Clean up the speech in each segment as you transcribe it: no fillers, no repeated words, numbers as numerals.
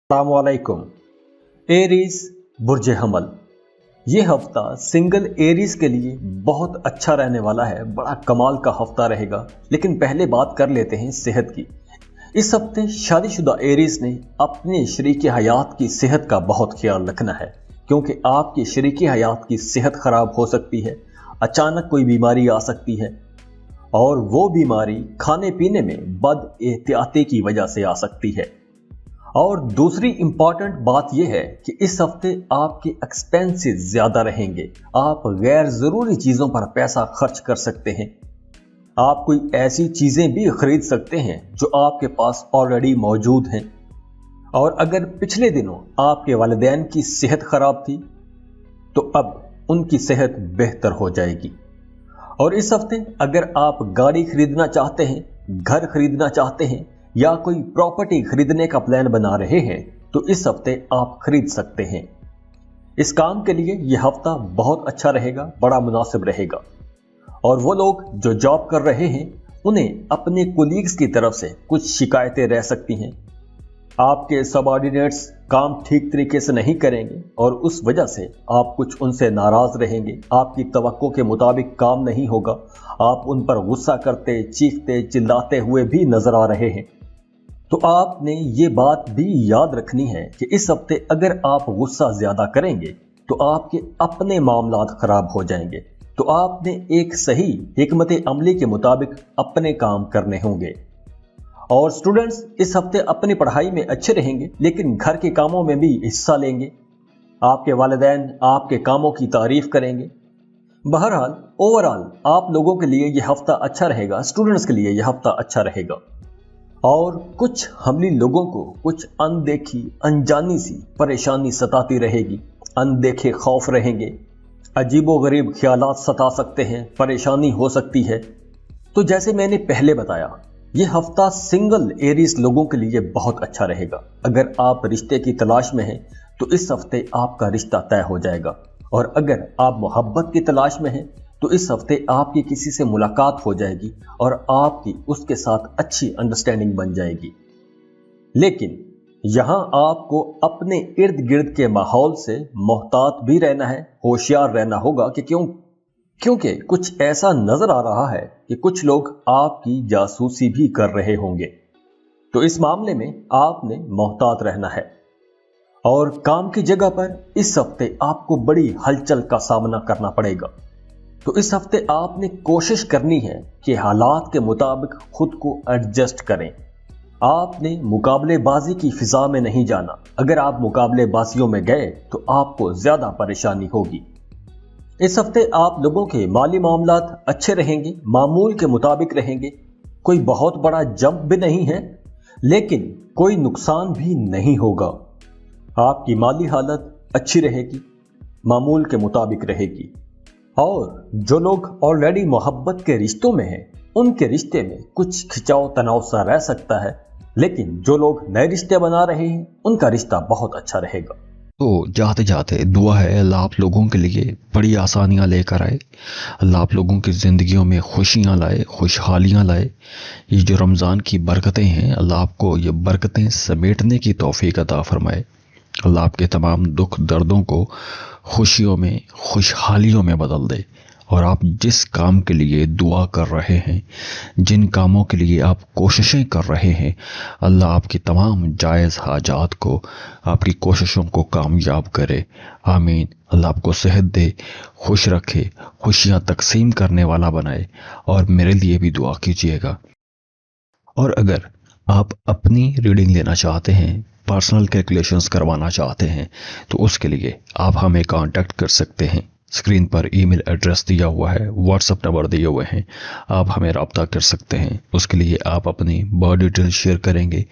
अस्सलामुअलैकुम। एरीज बुर्ज हमल, ये हफ्ता सिंगल एरीज के लिए बहुत अच्छा रहने वाला है। बड़ा कमाल का हफ्ता रहेगा। लेकिन पहले बात कर लेते हैं सेहत की। इस हफ्ते शादीशुदा एरीज ने अपने शरीके हयात की सेहत का बहुत ख्याल रखना है, क्योंकि आपकी शरीके हयात की सेहत खराब हो सकती है। अचानक कोई बीमारी आ सकती है और वो बीमारी खाने पीने में बद एहतियाती की वजह से आ सकती है। और दूसरी इंपॉर्टेंट बात यह है कि इस हफ्ते आपके एक्सपेंसेस ज्यादा रहेंगे। आप गैर जरूरी चीजों पर पैसा खर्च कर सकते हैं। आप कोई ऐसी चीजें भी खरीद सकते हैं जो आपके पास ऑलरेडी मौजूद हैं। और अगर पिछले दिनों आपके वालिदैन की सेहत खराब थी तो अब उनकी सेहत बेहतर हो जाएगी। और इस हफ्ते अगर आप गाड़ी खरीदना चाहते हैं, घर खरीदना चाहते हैं या कोई प्रॉपर्टी खरीदने का प्लान बना रहे हैं तो इस हफ्ते आप खरीद सकते हैं। इस काम के लिए यह हफ्ता बहुत अच्छा रहेगा, बड़ा मुनासिब रहेगा। और वो लोग जो जॉब कर रहे हैं उन्हें अपने कोलीग्स की तरफ से कुछ शिकायतें रह सकती हैं। आपके सबऑर्डिनेट्स काम ठीक तरीके से नहीं करेंगे और उस वजह से आप कुछ उनसे नाराज रहेंगे। आपकी तवक्को के मुताबिक काम नहीं होगा। आप उन पर गुस्सा करते, चीखते, चिल्लाते हुए भी नजर आ रहे हैं। तो आपने ये बात भी याद रखनी है कि इस हफ्ते अगर आप गुस्सा ज्यादा करेंगे तो आपके अपने मामलात खराब हो जाएंगे। तो आपने एक सही हिकमत अमली के मुताबिक अपने काम करने होंगे। और स्टूडेंट्स इस हफ्ते अपनी पढ़ाई में अच्छे रहेंगे, लेकिन घर के कामों में भी हिस्सा लेंगे। आपके वालिदैन आपके कामों की तारीफ करेंगे। बहरहाल ओवरऑल आप लोगों के लिए यह हफ्ता अच्छा रहेगा। स्टूडेंट्स के लिए यह हफ्ता अच्छा रहेगा। और कुछ हमली लोगों को कुछ अनदेखी अनजानी सी परेशानी सताती रहेगी। अनदेखे खौफ रहेंगे, अजीबो गरीब ख्यालात सता सकते हैं, परेशानी हो सकती है। तो जैसे मैंने पहले बताया, यह हफ्ता सिंगल एरीज लोगों के लिए बहुत अच्छा रहेगा। अगर आप रिश्ते की तलाश में हैं तो इस हफ्ते आपका रिश्ता तय हो जाएगा। और अगर आप मोहब्बत की तलाश में हैं तो इस हफ्ते आपकी किसी से मुलाकात हो जाएगी और आपकी उसके साथ अच्छी अंडरस्टैंडिंग बन जाएगी। लेकिन यहां आपको अपने इर्द गिर्द के माहौल से मोहतात भी रहना है, होशियार रहना होगा कि क्योंकि कुछ ऐसा नजर आ रहा है कि कुछ लोग आपकी जासूसी भी कर रहे होंगे। तो इस मामले में आपने मोहतात रहना है। और काम की जगह पर इस हफ्ते आपको बड़ी हलचल का सामना करना पड़ेगा। तो इस हफ्ते आपने कोशिश करनी है कि हालात के मुताबिक खुद को एडजस्ट करें। आपने मुकाबलेबाजी की फिजा में नहीं जाना। अगर आप मुकाबलेबाजियों में गए तो आपको ज्यादा परेशानी होगी। इस हफ्ते आप लोगों के माली मामलात अच्छे रहेंगे, मामूल के मुताबिक रहेंगे। कोई बहुत बड़ा जंप भी नहीं है, लेकिन कोई नुकसान भी नहीं होगा। आपकी माली हालत अच्छी रहेगी, मामूल के मुताबिक रहेगी। और जो लोग ऑलरेडी मोहब्बत के रिश्तों में हैं उनके रिश्ते में कुछ खिंचाव तनाव सा रह सकता है, लेकिन जो लोग नए रिश्ते बना रहे हैं उनका रिश्ता बहुत अच्छा रहेगा। तो जाते जाते दुआ है अल्लाह आप लोगों के लिए बड़ी आसानियां लेकर आए। अल्लाह आप लोगों की ज़िंदगियों में खुशियां लाए, खुशहालियां लाए। ये जो रमज़ान की बरकतें हैं, अल्लाह आपको ये बरकतें समेटने की तौफीक अता फरमाए। अल्लाह आपके तमाम दुख दर्दों को खुशियों में, खुशहालियों में बदल दे। और आप जिस काम के लिए दुआ कर रहे हैं, जिन कामों के लिए आप कोशिशें कर रहे हैं, अल्लाह आपकी तमाम जायज़ हाजात को, आपकी कोशिशों को कामयाब करे। आमीन। अल्लाह आपको सेहत दे, खुश रखे, खुशियां तकसीम करने वाला बनाए। और मेरे लिए भी दुआ कीजिएगा। और अगर आप अपनी रीडिंग लेना चाहते हैं, पर्सनल कैलकुलेशंस करवाना चाहते हैं, तो उसके लिए आप हमें कांटेक्ट कर सकते हैं। स्क्रीन पर ईमेल एड्रेस दिया हुआ है, व्हाट्सएप नंबर दिए हुए हैं, आप हमें रब्ता कर सकते हैं। उसके लिए आप अपनी बर्थ डिटेल शेयर करेंगे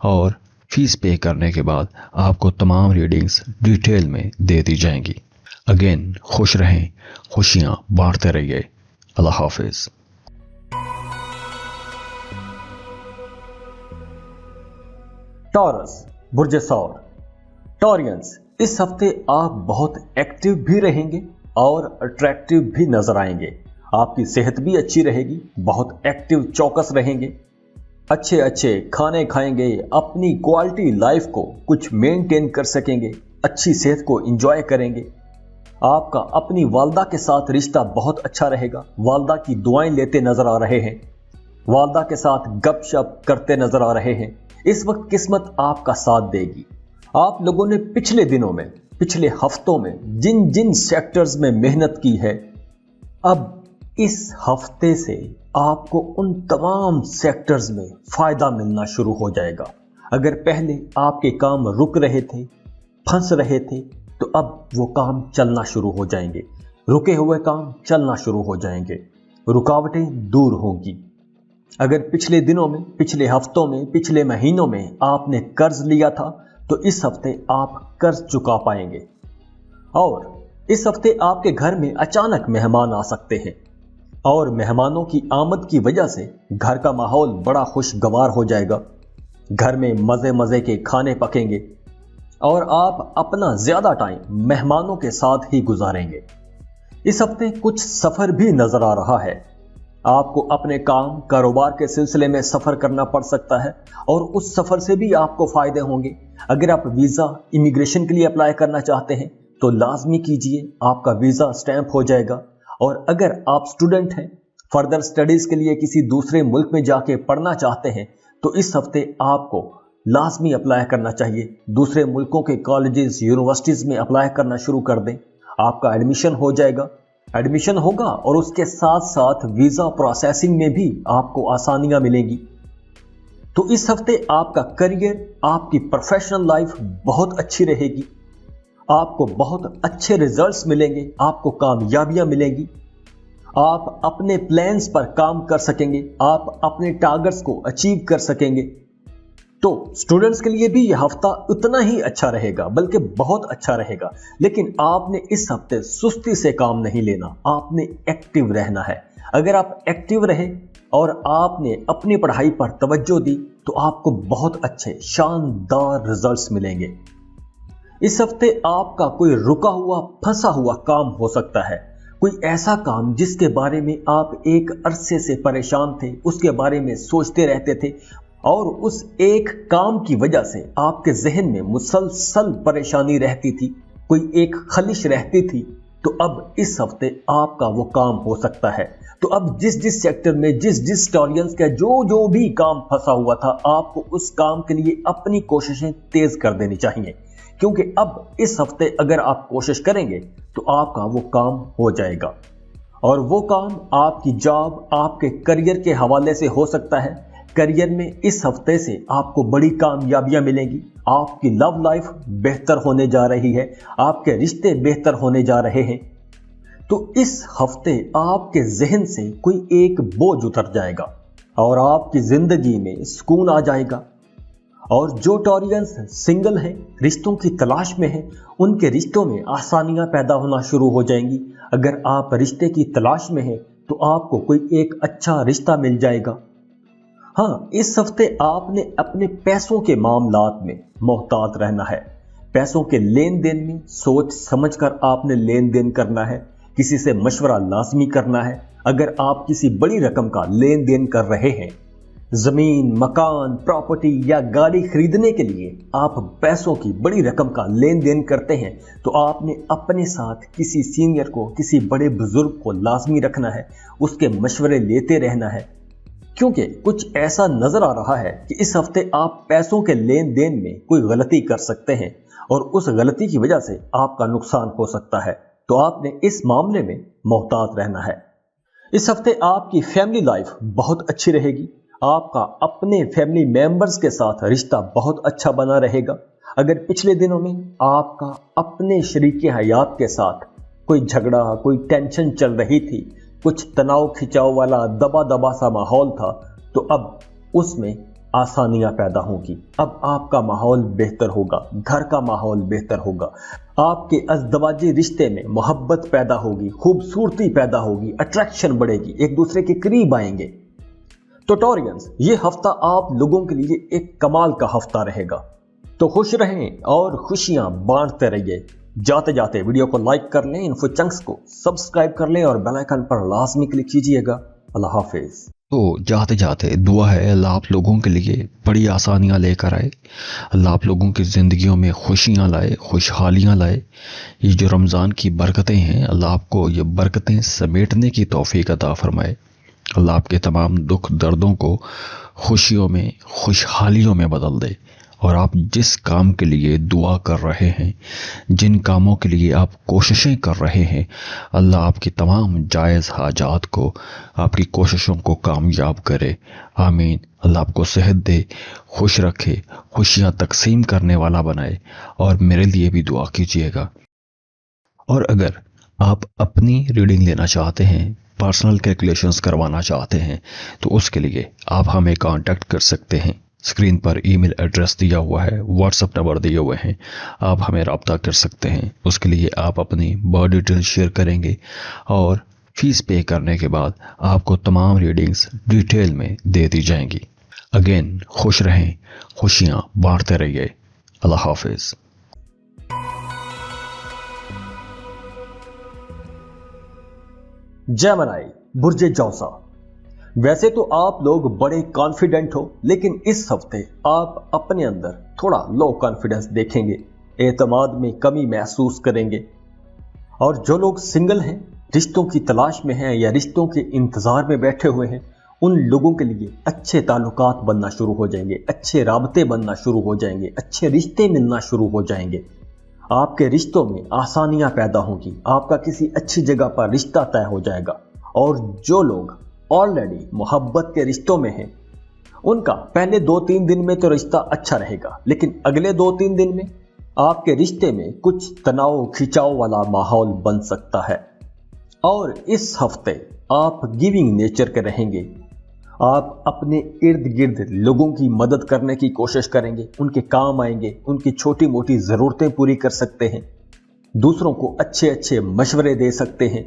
और फीस पे करने के बाद आपको तमाम रीडिंग्स डिटेल में दे दी जाएंगी। अगेन खुश रहें, खुशियां बांटते रहिए। अल्लाह हाफिज। टॉरस बुर्ज सौर। टॉरियंस, इस हफ्ते आप बहुत एक्टिव भी रहेंगे और अट्रैक्टिव भी नजर आएंगे। आपकी सेहत भी अच्छी रहेगी, बहुत एक्टिव चौकस रहेंगे। अच्छे अच्छे खाने खाएंगे, अपनी क्वालिटी लाइफ को कुछ मेंटेन कर सकेंगे, अच्छी सेहत को एंजॉय करेंगे। आपका अपनी वालदा के साथ रिश्ता बहुत अच्छा रहेगा, वालदा की दुआएं लेते नजर आ रहे हैं, वालदा के साथ गपशप करते नजर आ रहे हैं। इस वक्त किस्मत आपका साथ देगी। आप लोगों ने पिछले दिनों में, पिछले हफ्तों में जिन जिन सेक्टर्स में मेहनत की है, अब इस हफ्ते से आपको उन तमाम सेक्टर्स में फायदा मिलना शुरू हो जाएगा। अगर पहले आपके काम रुक रहे थे, फंस रहे थे, तो अब वो काम चलना शुरू हो जाएंगे, रुके हुए काम चलना शुरू हो जाएंगे, रुकावटें दूर होंगी। अगर पिछले दिनों में, पिछले हफ्तों में, पिछले महीनों में आपने कर्ज लिया था, तो इस हफ्ते आप कर्ज चुका पाएंगे। और इस हफ्ते आपके घर में अचानक मेहमान आ सकते हैं और मेहमानों की आमद की वजह से घर का माहौल बड़ा खुशगवार हो जाएगा। घर में मजे मजे के खाने पकेंगे और आप अपना ज्यादा टाइम मेहमानों के साथ ही गुजारेंगे। इस हफ्ते कुछ सफर भी नजर आ रहा है। आपको अपने काम कारोबार के सिलसिले में सफर करना पड़ सकता है और उस सफर से भी आपको फायदे होंगे। अगर आप वीजा इमिग्रेशन के लिए अप्लाई करना चाहते हैं तो लाजमी कीजिए, आपका वीजा स्टैंप हो जाएगा। और अगर आप स्टूडेंट हैं, फर्दर स्टडीज के लिए किसी दूसरे मुल्क में जाके पढ़ना चाहते हैं, तो इस हफ्ते आपको लाजमी अप्लाई करना चाहिए। दूसरे मुल्कों के कॉलेजेस, यूनिवर्सिटीज में अप्लाई करना शुरू कर दें, आपका एडमिशन हो जाएगा। एडमिशन होगा और उसके साथ साथ वीजा प्रोसेसिंग में भी आपको आसानियां मिलेंगी। तो इस हफ्ते आपका करियर, आपकी प्रोफेशनल लाइफ बहुत अच्छी रहेगी। आपको बहुत अच्छे रिजल्ट्स मिलेंगे, आपको कामयाबियां मिलेंगी। आप अपने प्लान्स पर काम कर सकेंगे, आप अपने टारगेट्स को अचीव कर सकेंगे। तो स्टूडेंट्स के लिए भी यह हफ्ता उतना ही अच्छा रहेगा, बल्कि बहुत अच्छा रहेगा। लेकिन आपने इस हफ्ते सुस्ती से काम नहीं लेना, आपने एक्टिव रहना है। अगर आप एक्टिव रहे और आपने अपनी पढ़ाई पर तवज्जो दी, तो आपको बहुत अच्छे शानदार रिजल्ट्स मिलेंगे। इस हफ्ते आपका कोई रुका हुआ, फंसा हुआ काम हो सकता है, कोई ऐसा काम जिसके बारे में आप एक अरसे से परेशान थे, उसके बारे में सोचते रहते थे और उस एक काम की वजह से आपके जहन में मुसलसल परेशानी रहती थी, कोई एक खलिश रहती थी। तो अब इस हफ्ते आपका वो काम हो सकता है। तो अब जिस जिस सेक्टर में, जिस जिस स्टोरियंस का जो भी काम फंसा हुआ था, आपको उस काम के लिए अपनी कोशिशें तेज कर देनी चाहिए, क्योंकि अब इस हफ्ते अगर आप कोशिश करेंगे तो आपका वो काम हो जाएगा। और वो काम आपकी जॉब, आपके करियर के हवाले से हो सकता है। करियर में इस हफ्ते से आपको बड़ी कामयाबियां मिलेंगी। आपकी लव लाइफ बेहतर होने जा रही है, आपके रिश्ते बेहतर होने जा रहे हैं। तो इस हफ्ते आपके जहन से कोई एक बोझ उतर जाएगा और आपकी जिंदगी में सुकून आ जाएगा। और जो टॉरियंस सिंगल हैं, रिश्तों की तलाश में हैं, उनके रिश्तों में आसानियां पैदा होना शुरू हो जाएंगी। अगर आप रिश्ते की तलाश में हैं तो आपको कोई एक अच्छा रिश्ता मिल जाएगा। हाँ, इस हफ्ते आपने अपने पैसों के मामलात में मोहतात रहना है। पैसों के लेन देन में सोच समझकर आपने लेन देन करना है, किसी से मशवरा लाजमी करना है। अगर आप किसी बड़ी रकम का लेन देन कर रहे हैं, जमीन, मकान, प्रॉपर्टी या गाड़ी खरीदने के लिए आप पैसों की बड़ी रकम का लेन देन करते हैं, तो आपने अपने साथ किसी सीनियर को, किसी बड़े बुजुर्ग को लाजमी रखना है, उसके मशवरे लेते रहना है। क्योंकि कुछ ऐसा नजर आ रहा है कि इस हफ्ते आप पैसों के लेन देन में कोई गलती कर सकते हैं और उस गलती की वजह से आपका नुकसान हो सकता है। तो आपने इस मामले में मोहतात रहना है। इस हफ्ते आपकी फैमिली लाइफ बहुत अच्छी रहेगी। आपका अपने फैमिली मेंबर्स के साथ रिश्ता बहुत अच्छा बना रहेगा। अगर पिछले दिनों में आपका अपने शरीके हयात के साथ कोई झगड़ा, कोई टेंशन चल रही थी, कुछ तनाव खिंचाव वाला दबा दबा सा माहौल था, तो अब उसमें आसानियां पैदा होंगी। अब आपका माहौल बेहतर होगा, घर का माहौल बेहतर होगा। आपके अज़दवाजी रिश्ते में मोहब्बत पैदा होगी, खूबसूरती पैदा होगी, अट्रैक्शन बढ़ेगी, एक दूसरे के करीब आएंगे। तो टॉरियंस, ये हफ्ता आप लोगों के लिए एक कमाल का हफ्ता रहेगा। तो खुश रहें और खुशियां बांटते रहिए। जाते जाते वीडियो को लाइक कर लें, इन्फो चंक्स को सब्सक्राइब कर लें और बेल आइकन पर लाजमी क्लिक कीजिएगा। अल्लाह हाफिज। तो जाते जाते दुआ है अल्लाह आप लोगों के लिए बड़ी आसानियां लेकर आए, अल्लाह आप लोगों की ज़िंदगियों में खुशियां लाए, खुशहालियां लाए। ये जो रमज़ान की बरकतें हैं, अल्लाह आपको ये बरकतें समेटने की तौफीक अता फरमाए। अल्लाह आपके तमाम दुख दर्दों को खुशियों में, खुशहालियों में बदल दे। और आप जिस काम के लिए दुआ कर रहे हैं, जिन कामों के लिए आप कोशिशें कर रहे हैं, अल्लाह आपकी तमाम जायज़ हाजात को, आपकी कोशिशों को कामयाब करे। आमीन। अल्लाह आपको सेहत दे, खुश रखे, खुशियां तकसीम करने वाला बनाए। और मेरे लिए भी दुआ कीजिएगा। और अगर आप अपनी रीडिंग लेना चाहते हैं, पर्सनल कैलकुलेशंस करवाना चाहते हैं, तो उसके लिए आप हमें कांटेक्ट कर सकते हैं। स्क्रीन पर ईमेल एड्रेस दिया हुआ है, व्हाट्सएप नंबर दिए हुए हैं, आप हमें रब्ता कर सकते हैं। उसके लिए आप अपनी बर्थ डिटेल शेयर करेंगे और फीस पे करने के बाद आपको तमाम रीडिंग्स डिटेल में दे दी जाएंगी। अगेन खुश रहें, खुशियाँ बांटते रहिए। अल्लाह हाफिज़। जेमिनी बुर्जे जौसा। वैसे तो आप लोग बड़े कॉन्फिडेंट हो, लेकिन इस हफ्ते आप अपने अंदर थोड़ा लो कॉन्फिडेंस देखेंगे, एतमाद में कमी महसूस करेंगे। और जो लोग सिंगल हैं, रिश्तों की तलाश में हैं या रिश्तों के इंतजार में बैठे हुए हैं, उन लोगों के लिए अच्छे ताल्लुकात बनना शुरू हो जाएंगे, अच्छे राबते बनना शुरू हो जाएंगे, अच्छे रिश्ते मिलना शुरू हो जाएंगे। आपके रिश्तों में आसानियां पैदा होंगी, आपका किसी अच्छी जगह पर रिश्ता तय हो जाएगा। और जो लोग ऑलरेडी मोहब्बत के रिश्तों में हैं, उनका पहले 2-3 दिन में तो रिश्ता अच्छा रहेगा, लेकिन अगले 2-3 दिन में आपके रिश्ते में कुछ तनाव खिंचाव वाला माहौल बन सकता है। और इस हफ्ते आप गिविंग नेचर के रहेंगे। आप अपने इर्द गिर्द लोगों की मदद करने की कोशिश करेंगे, उनके काम आएंगे, उनकी छोटी मोटी ज़रूरतें पूरी कर सकते हैं, दूसरों को अच्छे अच्छे मशवरे दे सकते हैं।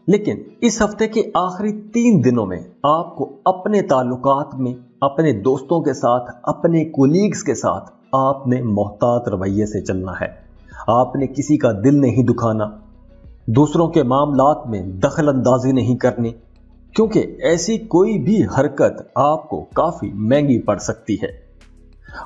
लेकिन इस हफ्ते के आखिरी 3 दिनों में आपको अपने ताल्लुकात में, अपने दोस्तों के साथ, अपने कोलीग्स के साथ आपने मोहतात रवैये से चलना है। आपने किसी का दिल नहीं दुखाना, दूसरों के मामलात में दखल अंदाजी नहीं करनी, क्योंकि ऐसी कोई भी हरकत आपको काफ़ी महंगी पड़ सकती है।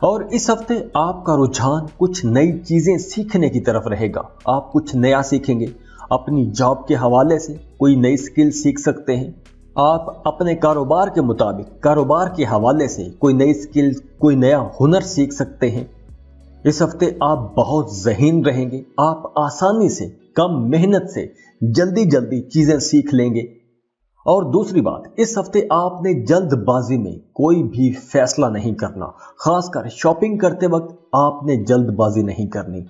और इस हफ्ते आपका रुझान कुछ नई चीज़ें सीखने की तरफ रहेगा। आप कुछ नया सीखेंगे, अपनी जॉब के हवाले से कोई नई स्किल सीख सकते हैं। आप अपने कारोबार के मुताबिक कारोबार के हवाले से कोई नई स्किल, कोई नया हुनर सीख सकते हैं। इस हफ्ते आप बहुत ज़हीन रहेंगे, आप आसानी से, कम मेहनत से जल्दी जल्दी चीज़ें सीख लेंगे। और दूसरी बात, इस हफ्ते आपने जल्दबाजी में कोई भी फैसला नहीं करना। खासकर शॉपिंग करते वक्त आपने जल्दबाजी नहीं करनी,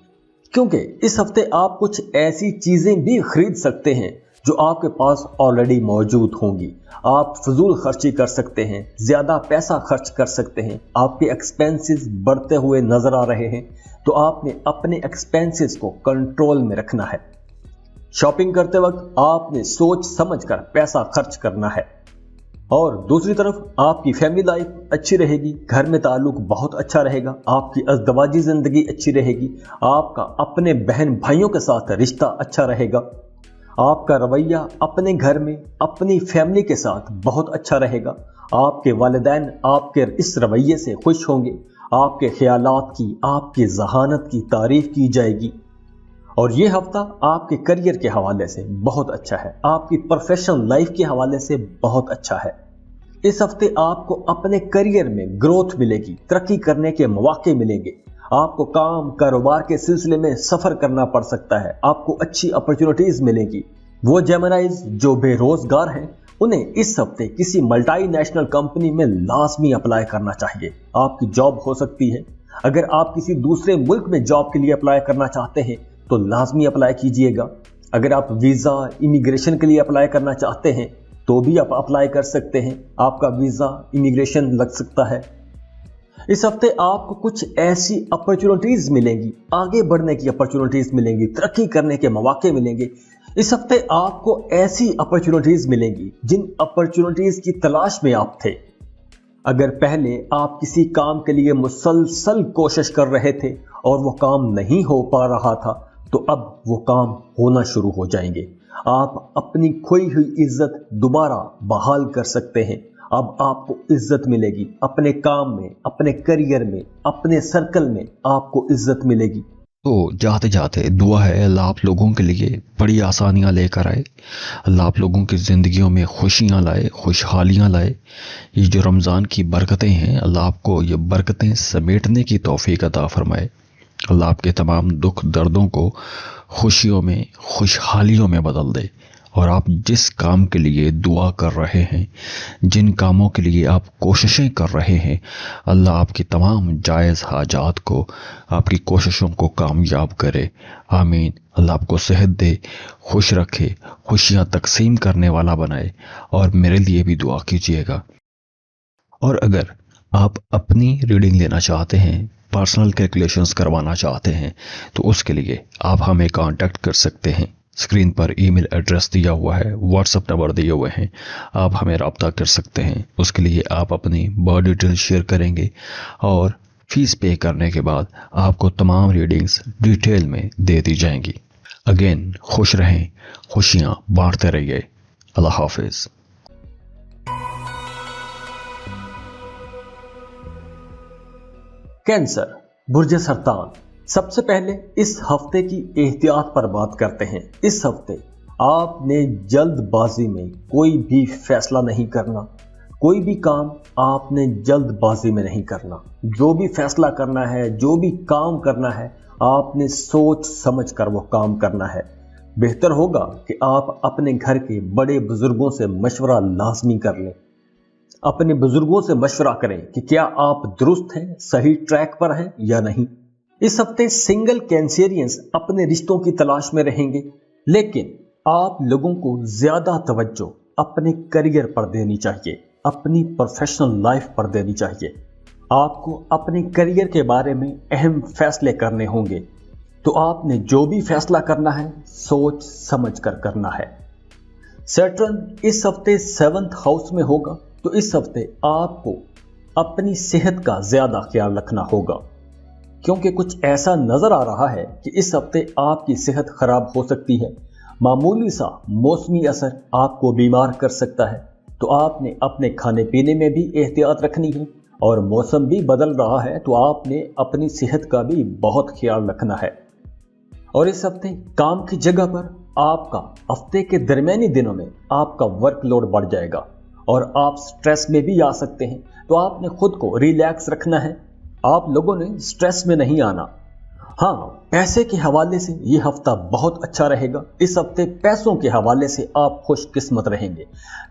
क्योंकि इस हफ्ते आप कुछ ऐसी चीज़ें भी खरीद सकते हैं जो आपके पास ऑलरेडी मौजूद होंगी। आप फजूल खर्ची कर सकते हैं, ज़्यादा पैसा खर्च कर सकते हैं। आपके एक्सपेंसेस बढ़ते हुए नज़र आ रहे हैं, तो आपने अपने एक्सपेंसेस को कंट्रोल में रखना है। शॉपिंग करते वक्त आपने सोच समझ कर पैसा खर्च करना है। और दूसरी तरफ आपकी फैमिली लाइफ अच्छी रहेगी, घर में ताल्लुक बहुत अच्छा रहेगा, आपकी अज़दवाजी ज़िंदगी अच्छी रहेगी, आपका अपने बहन भाइयों के साथ रिश्ता अच्छा रहेगा, आपका रवैया अपने घर में अपनी फैमिली के साथ बहुत अच्छा रहेगा, आपके वालिदैन आपके इस रवैये से खुश होंगे, आपके ख्यालात की, आपकी ज़हानत की तारीफ़ की जाएगी। और ये हफ्ता आपके करियर के हवाले से बहुत अच्छा है, आपकी प्रोफेशनल लाइफ के हवाले से बहुत अच्छा है। इस हफ्ते आपको अपने करियर में ग्रोथ मिलेगी, तरक्की करने के मौके मिलेंगे। आपको काम कारोबार के सिलसिले में सफ़र करना पड़ सकता है, आपको अच्छी अपॉर्चुनिटीज़ मिलेगी। वो जेमिनीज जो बेरोजगार हैं, उन्हें इस हफ्ते किसी मल्टीनेशनल कंपनी में लाजमी अप्लाई करना चाहिए। आपकी जॉब हो सकती है। अगर आप किसी दूसरे मुल्क में जॉब के लिए अप्लाई करना चाहते हैं तो लाजमी अप्लाई कीजिएगा। अगर आप वीज़ा इमिग्रेशन के लिए अप्लाई करना चाहते हैं तो भी आप अप्लाई कर सकते हैं, आपका वीज़ा इमिग्रेशन लग सकता है। इस हफ्ते आपको कुछ ऐसी अपॉर्चुनिटीज़ मिलेंगी, आगे बढ़ने की अपॉर्चुनिटीज़ मिलेंगी, तरक्की करने के मौके मिलेंगे। इस हफ्ते आपको ऐसी अपॉर्चुनिटीज़ मिलेंगी जिन अपॉर्चुनिटीज़ की तलाश में आप थे। अगर पहले आप किसी काम के लिए मुसलसल कोशिश कर रहे थे और वो काम नहीं हो पा रहा था, तो अब वो काम होना शुरू हो जाएंगे। आप अपनी खोई हुई इज्जत दोबारा बहाल कर सकते हैं, अब आपको इज्जत मिलेगी, अपने काम में, अपने करियर में, अपने सर्कल में आपको इज्जत मिलेगी। तो जाते जाते दुआ है अल्लाह आप लोगों के लिए बड़ी आसानियां लेकर आए, अल्लाह आप लोगों की ज़िंदगियों में खुशियां लाए, खुशहालियां लाए। ये जो रमज़ान की बरकतें हैं, अल्लाह आपको ये बरकतें समेटने की तौफीक अता फरमाए। अल्लाह आपके तमाम दुख दर्दों को खुशियों में, खुशहालियों में बदल दे। और आप जिस काम के लिए दुआ कर रहे हैं, जिन कामों के लिए आप कोशिशें कर रहे हैं, अल्लाह आपकी तमाम जायज़ हाजात को, आपकी कोशिशों को कामयाब करे। आमीन। अल्लाह आपको सेहत दे, खुश रखे, खुशियाँ तकसीम करने वाला बनाए। और मेरे लिए भी दुआ कीजिएगा। और अगर आप अपनी रीडिंग लेना चाहते हैं, पर्सनल कैलकुलेशंस करवाना चाहते हैं, तो उसके लिए आप हमें कांटेक्ट कर सकते हैं। स्क्रीन पर ईमेल एड्रेस दिया हुआ है, व्हाट्सएप नंबर दिए हुए हैं, आप हमें रब्ता कर सकते हैं। उसके लिए आप अपनी बर्थ डिटेल शेयर करेंगे और फीस पे करने के बाद आपको तमाम रीडिंग्स डिटेल में दे दी जाएंगी। अगेन खुश रहें, खुशियाँ बांटते रहिए। अल्लाह हाफिज़। कैंसर, बुर्ज सरतान। सबसे पहले इस हफ्ते की एहतियात पर बात करते हैं। इस हफ्ते आपने जल्दबाजी में कोई भी फैसला नहीं करना, कोई भी काम आपने जल्दबाजी में नहीं करना। जो भी फैसला करना है, जो भी काम करना है, आपने सोच समझ कर वो काम करना है। बेहतर होगा कि आप अपने घर के बड़े बुजुर्गों से मशवरा लाजमी कर लें। अपने बुजुर्गों से मशवरा करें कि क्या आप दुरुस्त हैं, सही ट्रैक पर हैं या नहीं। इस हफ्ते सिंगल कैंसेरियंस अपने रिश्तों की तलाश में रहेंगे, लेकिन आप लोगों को ज्यादा तवज्जो अपने करियर पर देनी चाहिए, अपनी प्रोफेशनल लाइफ पर देनी चाहिए। आपको अपने करियर के बारे में अहम फैसले करने होंगे, तो आपने जो भी फैसला करना है सोच समझ कर करना है। सैटर्न इस हफ्ते 7th हाउस में होगा, तो इस हफ्ते आपको अपनी सेहत का ज्यादा ख्याल रखना होगा, क्योंकि कुछ ऐसा नजर आ रहा है कि इस हफ्ते आपकी सेहत खराब हो सकती है। मामूली सा मौसमी असर आपको बीमार कर सकता है, तो आपने अपने खाने पीने में भी एहतियात रखनी है। और मौसम भी बदल रहा है, तो आपने अपनी सेहत का भी बहुत ख्याल रखना है। और इस हफ्ते काम की जगह पर आपका हफ्ते के दरमियानी दिनों में आपका वर्कलोड बढ़ जाएगा और आप स्ट्रेस में भी आ सकते हैं, तो आपने खुद को रिलैक्स रखना है। आप लोगों ने स्ट्रेस में नहीं आना। हाँ, पैसे के हवाले से ये हफ्ता बहुत अच्छा रहेगा। इस हफ्ते पैसों के हवाले से आप खुशकिस्मत रहेंगे।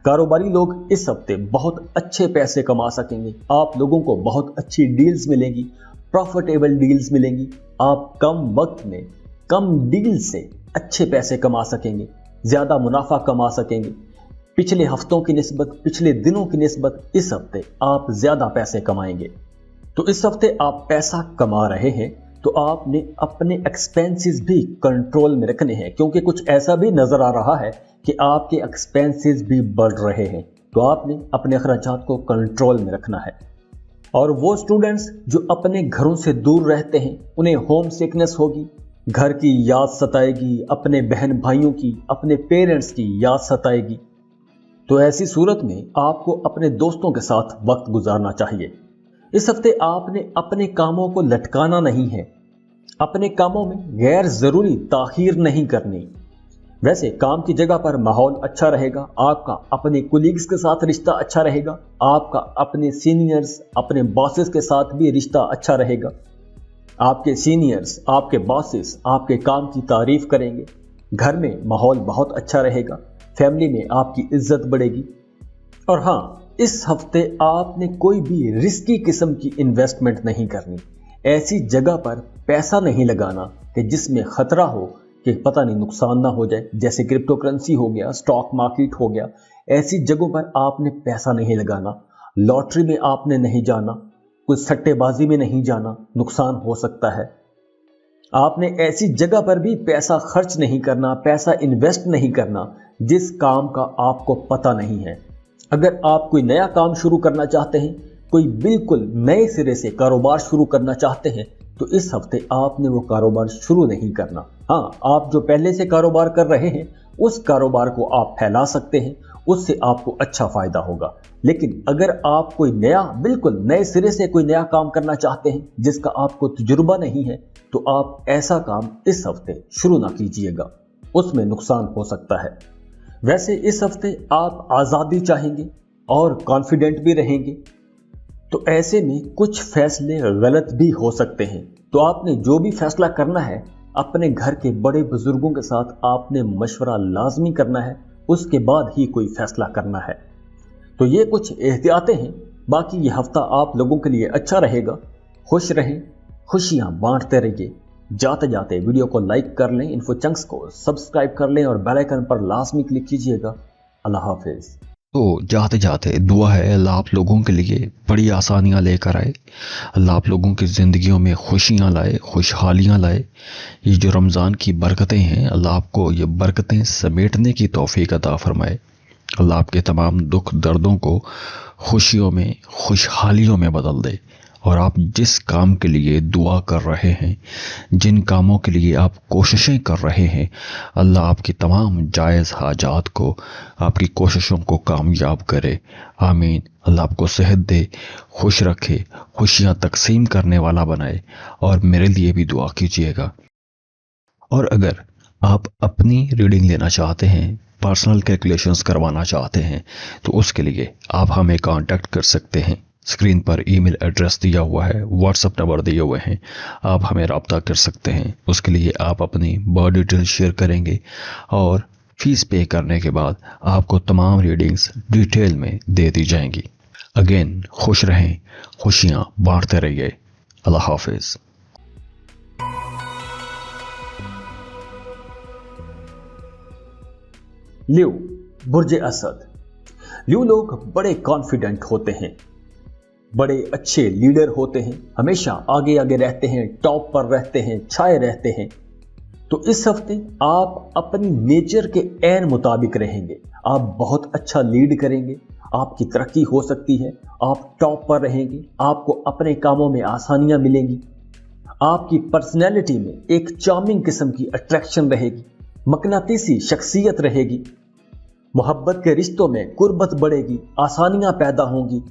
कारोबारी लोग इस हफ्ते बहुत अच्छे पैसे कमा सकेंगे। आप लोगों को बहुत अच्छी डील्स मिलेंगी, प्रॉफिटेबल डील्स मिलेंगी। आप कम वक्त में कम डील से अच्छे पैसे कमा सकेंगे, ज्यादा मुनाफा कमा सकेंगे। पिछले हफ्तों की निस्बत, पिछले दिनों की निस्बत इस हफ्ते आप ज्यादा पैसे कमाएंगे। तो इस हफ्ते आप पैसा कमा रहे हैं, तो आपने अपने एक्सपेंसेस भी कंट्रोल में रखने हैं, क्योंकि कुछ ऐसा भी नजर आ रहा है कि आपके एक्सपेंसेस भी बढ़ रहे हैं, तो आपने अपने अखराजात को कंट्रोल में रखना है। और वो स्टूडेंट्स जो अपने घरों से दूर रहते हैं, उन्हें होम सिकनेस होगी, घर की याद सताएगी, अपने बहन भाइयों की, अपने पेरेंट्स की याद सताएगी। तो ऐसी सूरत में आपको अपने दोस्तों के साथ वक्त गुजारना चाहिए। इस हफ्ते आपने अपने कामों को लटकाना नहीं है, अपने कामों में गैर जरूरी ताखीर नहीं करनी। वैसे काम की जगह पर माहौल अच्छा रहेगा, आपका अपने कोलीग्स के साथ रिश्ता अच्छा रहेगा, आपका अपने सीनियर्स, अपने बॉसेस के साथ भी रिश्ता अच्छा रहेगा। आपके सीनियर्स, आपके बॉसेस आपके काम की तारीफ करेंगे। घर में माहौल बहुत अच्छा रहेगा, फैमिली में आपकी इज्जत बढ़ेगी। और हाँ, इस हफ्ते आपने कोई भी रिस्की किस्म की इन्वेस्टमेंट नहीं करनी। ऐसी जगह पर पैसा नहीं लगाना कि जिसमें खतरा हो कि पता नहीं नुकसान ना हो जाए, जैसे क्रिप्टो करेंसी हो गया, स्टॉक मार्केट हो गया। ऐसी जगहों पर आपने पैसा नहीं लगाना। लॉटरी में आपने नहीं जाना, कुछ सट्टेबाजी में नहीं जाना, नुकसान हो सकता है। आपने ऐसी जगह पर भी पैसा खर्च नहीं करना, पैसा इन्वेस्ट नहीं करना जिस काम का आपको पता नहीं है। अगर आप कोई नया काम शुरू करना चाहते हैं, कोई बिल्कुल नए सिरे से कारोबार शुरू करना चाहते हैं, तो इस हफ्ते आपने वो कारोबार शुरू नहीं करना। हाँ, आप जो पहले से कारोबार कर रहे हैं, उस कारोबार को आप फैला सकते हैं, उससे आपको अच्छा फायदा होगा। लेकिन अगर आप कोई नया, बिल्कुल नए सिरे से कोई नया काम करना चाहते हैं जिसका आपको तजुर्बा नहीं है, तो आप ऐसा काम इस हफ्ते शुरू ना कीजिएगा, उसमें नुकसान हो सकता है। वैसे इस हफ्ते आप आज़ादी चाहेंगे और कॉन्फिडेंट भी रहेंगे, तो ऐसे में कुछ फैसले गलत भी हो सकते हैं। तो आपने जो भी फैसला करना है, अपने घर के बड़े बुजुर्गों के साथ आपने मशवरा लाजमी करना है, उसके बाद ही कोई फैसला करना है। तो ये कुछ एहतियातें हैं। बाकी ये हफ्ता आप लोगों के लिए अच्छा रहेगा। खुश रहें, खुशियां बांटते रहिए। जाते जाते वीडियो को लाइक कर लें, इन्फो चंक्स को सब्सक्राइब कर लें और बेल आइकन पर लाजमी क्लिक कीजिएगा। अल्लाह हाफिज। तो जाते जाते दुआ है अल्लाह आप लोगों के लिए बड़ी आसानियां लेकर आए, अल्लाह आप लोगों की ज़िंदगियों में खुशियां लाए, खुशहालियां लाए। ये जो रमज़ान की बरकतें हैं, अल्लाह आपको ये बरकतें समेटने की तौफीक अता फरमाए। अल्लाह आपके तमाम दुख दर्दों को खुशियों में, खुशहालियों में बदल दे। और आप जिस काम के लिए दुआ कर रहे हैं, जिन कामों के लिए आप कोशिशें कर रहे हैं, अल्लाह आपकी तमाम जायज़ हाजात को, आपकी कोशिशों को कामयाब करे। आमीन। अल्लाह आपको सेहत दे, खुश रखे, खुशियां तकसीम करने वाला बनाए। और मेरे लिए भी दुआ कीजिएगा। और अगर आप अपनी रीडिंग लेना चाहते हैं, पर्सनल कैलकुलेशंस करवाना चाहते हैं, तो उसके लिए आप हमें कांटेक्ट कर सकते हैं। स्क्रीन पर ईमेल एड्रेस दिया हुआ है, व्हाट्सएप नंबर दिए हुए हैं, आप हमें रब्ता कर सकते हैं। उसके लिए आप अपनी बर्थ डिटेल शेयर करेंगे और फीस पे करने के बाद आपको तमाम रीडिंग्स डिटेल में दे दी जाएंगी। अगेन खुश रहें, खुशियां बांटते रहिए। अल्लाह हाफिज। ल्यू, बुर्ज असद। ल्यू लोग बड़े कॉन्फिडेंट होते हैं, बड़े अच्छे लीडर होते हैं, हमेशा आगे आगे रहते हैं, टॉप पर रहते हैं, छाए रहते हैं। तो इस हफ्ते आप अपनी नेचर के ऐन मुताबिक रहेंगे। आप बहुत अच्छा लीड करेंगे, आपकी तरक्की हो सकती है, आप टॉप पर रहेंगे, आपको अपने कामों में आसानियां मिलेंगी। आपकी पर्सनैलिटी में एक चार्मिंग किस्म की अट्रैक्शन रहेगी, मकनातीसी शख्सियत रहेगी, मोहब्बत के रिश्तों में कुर्बत बढ़ेगी, आसानियां पैदा होंगी।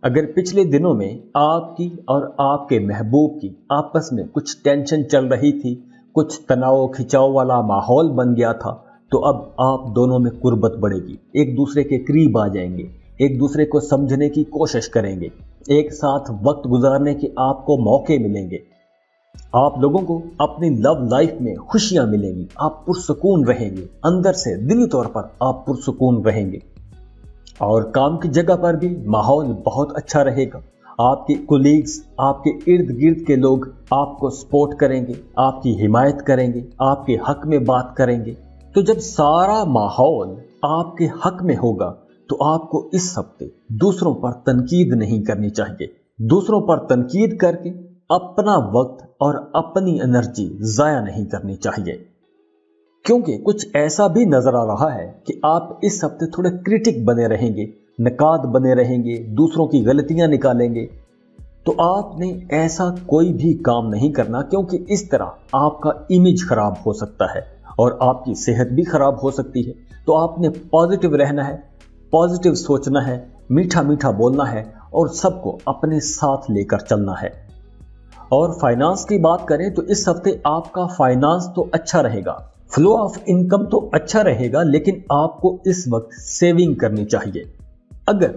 अगर पिछले दिनों में आपकी और आपके महबूब की आपस में कुछ टेंशन चल रही थी, कुछ तनाव खिंचाव वाला माहौल बन गया था, तो अब आप दोनों में कुर्बत बढ़ेगी, एक दूसरे के करीब आ जाएंगे, एक दूसरे को समझने की कोशिश करेंगे, एक साथ वक्त गुजारने के आपको मौके मिलेंगे। आप लोगों को अपनी लव लाइफ में खुशियां मिलेंगी, आप पुरसुकून रहेंगे, अंदर से दिली तौर पर आप पुरसुकून रहेंगे। और काम की जगह पर भी माहौल बहुत अच्छा रहेगा। आपके कोलीग्स, आपके इर्द गिर्द के लोग आपको सपोर्ट करेंगे, आपकी हिमायत करेंगे, आपके हक में बात करेंगे। तो जब सारा माहौल आपके हक में होगा, तो आपको इस हफ्ते दूसरों पर तनकीद नहीं करनी चाहिए। दूसरों पर तनकीद करके अपना वक्त और अपनी एनर्जी ज़ाया नहीं करनी चाहिए, क्योंकि कुछ ऐसा भी नजर आ रहा है कि आप इस हफ्ते थोड़े क्रिटिक बने रहेंगे, नकाद बने रहेंगे, दूसरों की गलतियां निकालेंगे। तो आपने ऐसा कोई भी काम नहीं करना, क्योंकि इस तरह आपका इमेज खराब हो सकता है और आपकी सेहत भी खराब हो सकती है। तो आपने पॉजिटिव रहना है, पॉजिटिव सोचना है, मीठा मीठा बोलना है और सबको अपने साथ लेकर चलना है। और फाइनेंस की बात करें तो इस हफ्ते आपका फाइनेंस तो अच्छा रहेगा, फ्लो ऑफ इनकम तो अच्छा रहेगा, लेकिन आपको इस वक्त सेविंग करनी चाहिए। अगर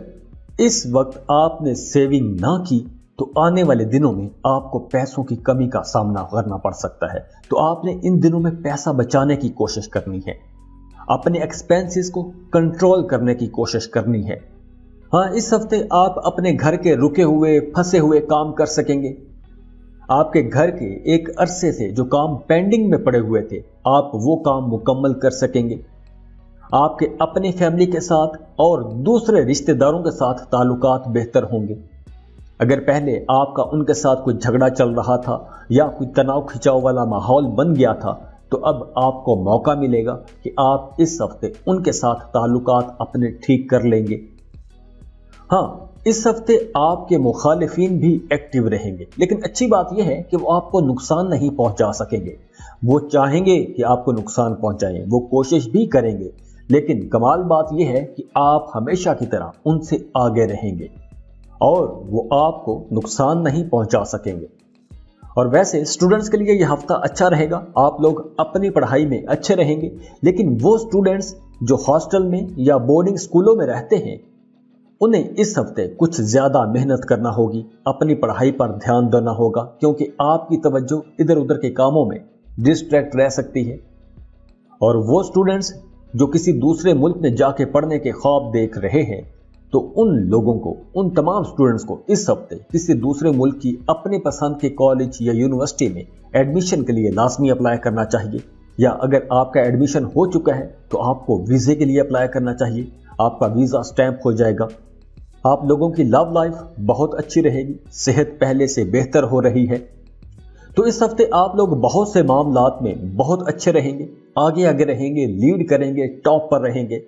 इस वक्त आपने सेविंग ना की, तो आने वाले दिनों में आपको पैसों की कमी का सामना करना पड़ सकता है। तो आपने इन दिनों में पैसा बचाने की कोशिश करनी है, अपने एक्सपेंसेस को कंट्रोल करने की कोशिश करनी है। हाँ, इस हफ्ते आप अपने घर के रुके हुए, फंसे हुए काम कर सकेंगे। आपके घर के एक अरसे से जो काम पेंडिंग में पड़े हुए थे, आप वो काम मुकम्मल कर सकेंगे। आपके अपने फैमिली के साथ और दूसरे रिश्तेदारों के साथ ताल्लुकात बेहतर होंगे। अगर पहले आपका उनके साथ कोई झगड़ा चल रहा था या कोई तनाव खिंचाव वाला माहौल बन गया था, तो अब आपको मौका मिलेगा कि आप इस हफ्ते उनके साथ ताल्लुकात अपने ठीक कर लेंगे। हाँ, इस हफ्ते आपके मुखालिफिन भी एक्टिव रहेंगे, लेकिन अच्छी बात यह है कि वो आपको नुकसान नहीं पहुंचा सकेंगे। वो चाहेंगे कि आपको नुकसान पहुंचाएं, वो कोशिश भी करेंगे, لیکن کمال بات یہ ہے کہ آپ ہمیشہ کی طرح ان سے آگے رہیں گے اور وہ آپ کو نقصان نہیں پہنچا سکیں گے۔ اور ویسے اسٹوڈنٹس کے لیے یہ ہفتہ اچھا رہے گا، آپ لوگ اپنی پڑھائی میں اچھے رہیں گے، لیکن وہ اسٹوڈنٹس جو ہاسٹل میں یا بورڈنگ اسکولوں میں رہتے ہیں انہیں اس ہفتے کچھ زیادہ محنت کرنا ہوگی، اپنی پڑھائی پر دھیان دینا ہوگا، کیونکہ آپ کی توجہ ادھر ادھر کے کاموں میں ڈسٹریکٹ رہ سکتی ہے۔ اور وہ اسٹوڈنٹس جو کسی دوسرے ملک میں جا کے پڑھنے کے خواب دیکھ رہے ہیں تو ان لوگوں کو، ان تمام اسٹوڈنٹس کو اس ہفتے کسی دوسرے ملک کی اپنے پسند کے کالج یا یونیورسٹی میں ایڈمیشن کے لیے لازمی اپلائی کرنا چاہیے، یا اگر آپ کا ایڈمیشن ہو چکا ہے تو آپ کو ویزے کے لیے اپلائی کرنا چاہیے، آپ کا ویزا سٹیمپ ہو جائے گا۔ آپ لوگوں کی لو لائف بہت اچھی رہے گی، صحت پہلے سے بہتر ہو رہی ہے، تو اس ہفتے آپ لوگ بہت سے معاملات میں بہت اچھے رہیں گے، آگے آگے رہیں گے، لیڈ کریں گے، ٹاپ پر رہیں گے،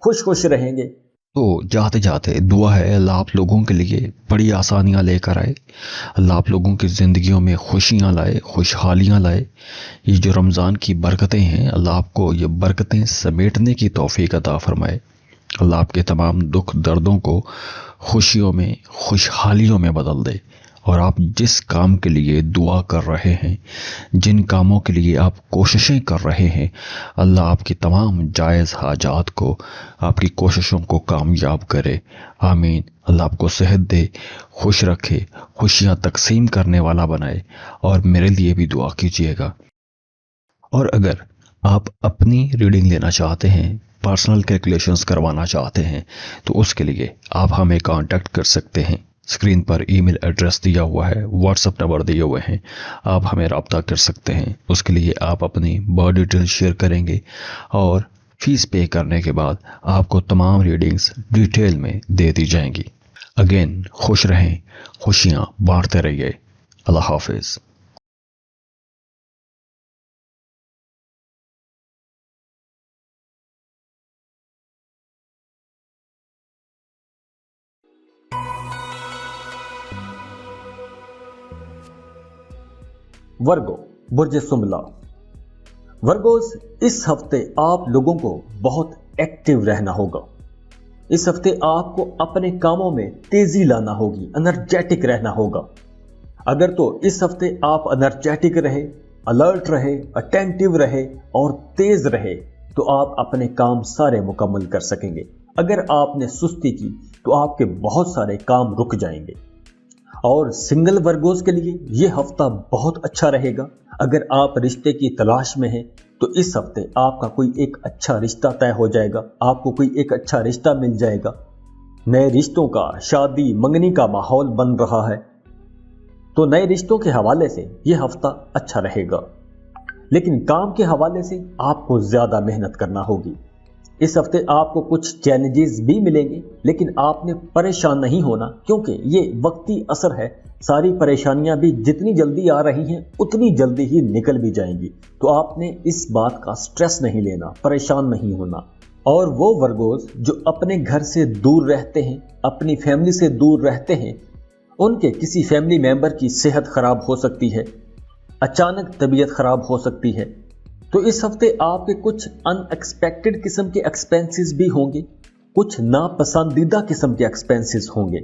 خوش رہیں گے۔ تو جاتے جاتے دعا ہے اللہ آپ لوگوں کے لیے بڑی آسانیاں لے کر آئے، اللہ آپ لوگوں کی زندگیوں میں خوشیاں لائے، خوشحالیاں لائے۔ یہ جو رمضان کی برکتیں ہیں اللہ آپ کو یہ برکتیں سمیٹنے کی توفیق عطا فرمائے، اللہ آپ کے تمام دکھ دردوں کو خوشیوں میں، خوشحالیوں میں بدل دے، اور آپ جس کام کے لیے دعا کر رہے ہیں، جن کاموں کے لیے آپ کوششیں کر رہے ہیں، اللہ آپ کی تمام جائز حاجات کو، آپ کی کوششوں کو کامیاب کرے، آمین۔ اللہ آپ کو صحت دے، خوش رکھے، خوشیاں تقسیم کرنے والا بنائے، اور میرے لیے بھی دعا کیجیے گا۔ اور اگر آپ اپنی ریڈنگ لینا چاہتے ہیں، پرسنل کیلکولیشنز کروانا چاہتے ہیں، تو اس کے لیے آپ ہمیں کانٹیکٹ کر سکتے ہیں۔ اسکرین پر ای میل ایڈریس دیا ہوا ہے، واٹس ایپ نمبر دیے ہوئے ہیں، آپ ہمیں رابطہ کر سکتے ہیں۔ اس کے لیے آپ اپنی بارتھ ڈیٹیل شیئر کریں گے، اور فیس پے کرنے کے بعد آپ کو تمام ریڈنگز ڈیٹیل میں دے دی جائیں گی۔ اگین خوش رہیں، خوشیاں بانٹتے رہیے۔ اللہ حافظ۔ ورگو، برج سنبلہ۔ ورگوز، اس ہفتے آپ لوگوں کو بہت ایکٹیو رہنا ہوگا۔ اس ہفتے آپ کو اپنے کاموں میں تیزی لانا ہوگی، انرجیٹک رہنا ہوگا۔ اگر تو اس ہفتے آپ انرجیٹک رہے، الرٹ رہے، اٹینٹیو رہے اور تیز رہے تو آپ اپنے کام سارے مکمل کر سکیں گے۔ اگر آپ نے سستی کی تو آپ کے بہت سارے کام رک جائیں گے۔ اور سنگل ورگوز کے لیے یہ ہفتہ بہت اچھا رہے گا۔ اگر آپ رشتے کی تلاش میں ہیں تو اس ہفتے آپ کا کوئی ایک اچھا رشتہ طے ہو جائے گا، آپ کو کوئی ایک اچھا رشتہ مل جائے گا۔ نئے رشتوں کا، شادی منگنی کا ماحول بن رہا ہے، تو نئے رشتوں کے حوالے سے یہ ہفتہ اچھا رہے گا۔ لیکن کام کے حوالے سے آپ کو زیادہ محنت کرنا ہوگی۔ اس ہفتے آپ کو کچھ چیلنجز بھی ملیں گے، لیکن آپ نے پریشان نہیں ہونا، کیونکہ یہ وقتی اثر ہے۔ ساری پریشانیاں بھی جتنی جلدی آ رہی ہیں اتنی جلدی ہی نکل بھی جائیں گی، تو آپ نے اس بات کا سٹریس نہیں لینا، پریشان نہیں ہونا۔ اور وہ ورگوز جو اپنے گھر سے دور رہتے ہیں، اپنی فیملی سے دور رہتے ہیں، ان کے کسی فیملی ممبر کی صحت خراب ہو سکتی ہے، اچانک طبیعت خراب ہو سکتی ہے، تو اس ہفتے آپ کے کچھ ان ایکسپیکٹڈ قسم کے ایکسپینسز بھی ہوں گے، کچھ ناپسندیدہ قسم کے ایکسپینسز ہوں گے۔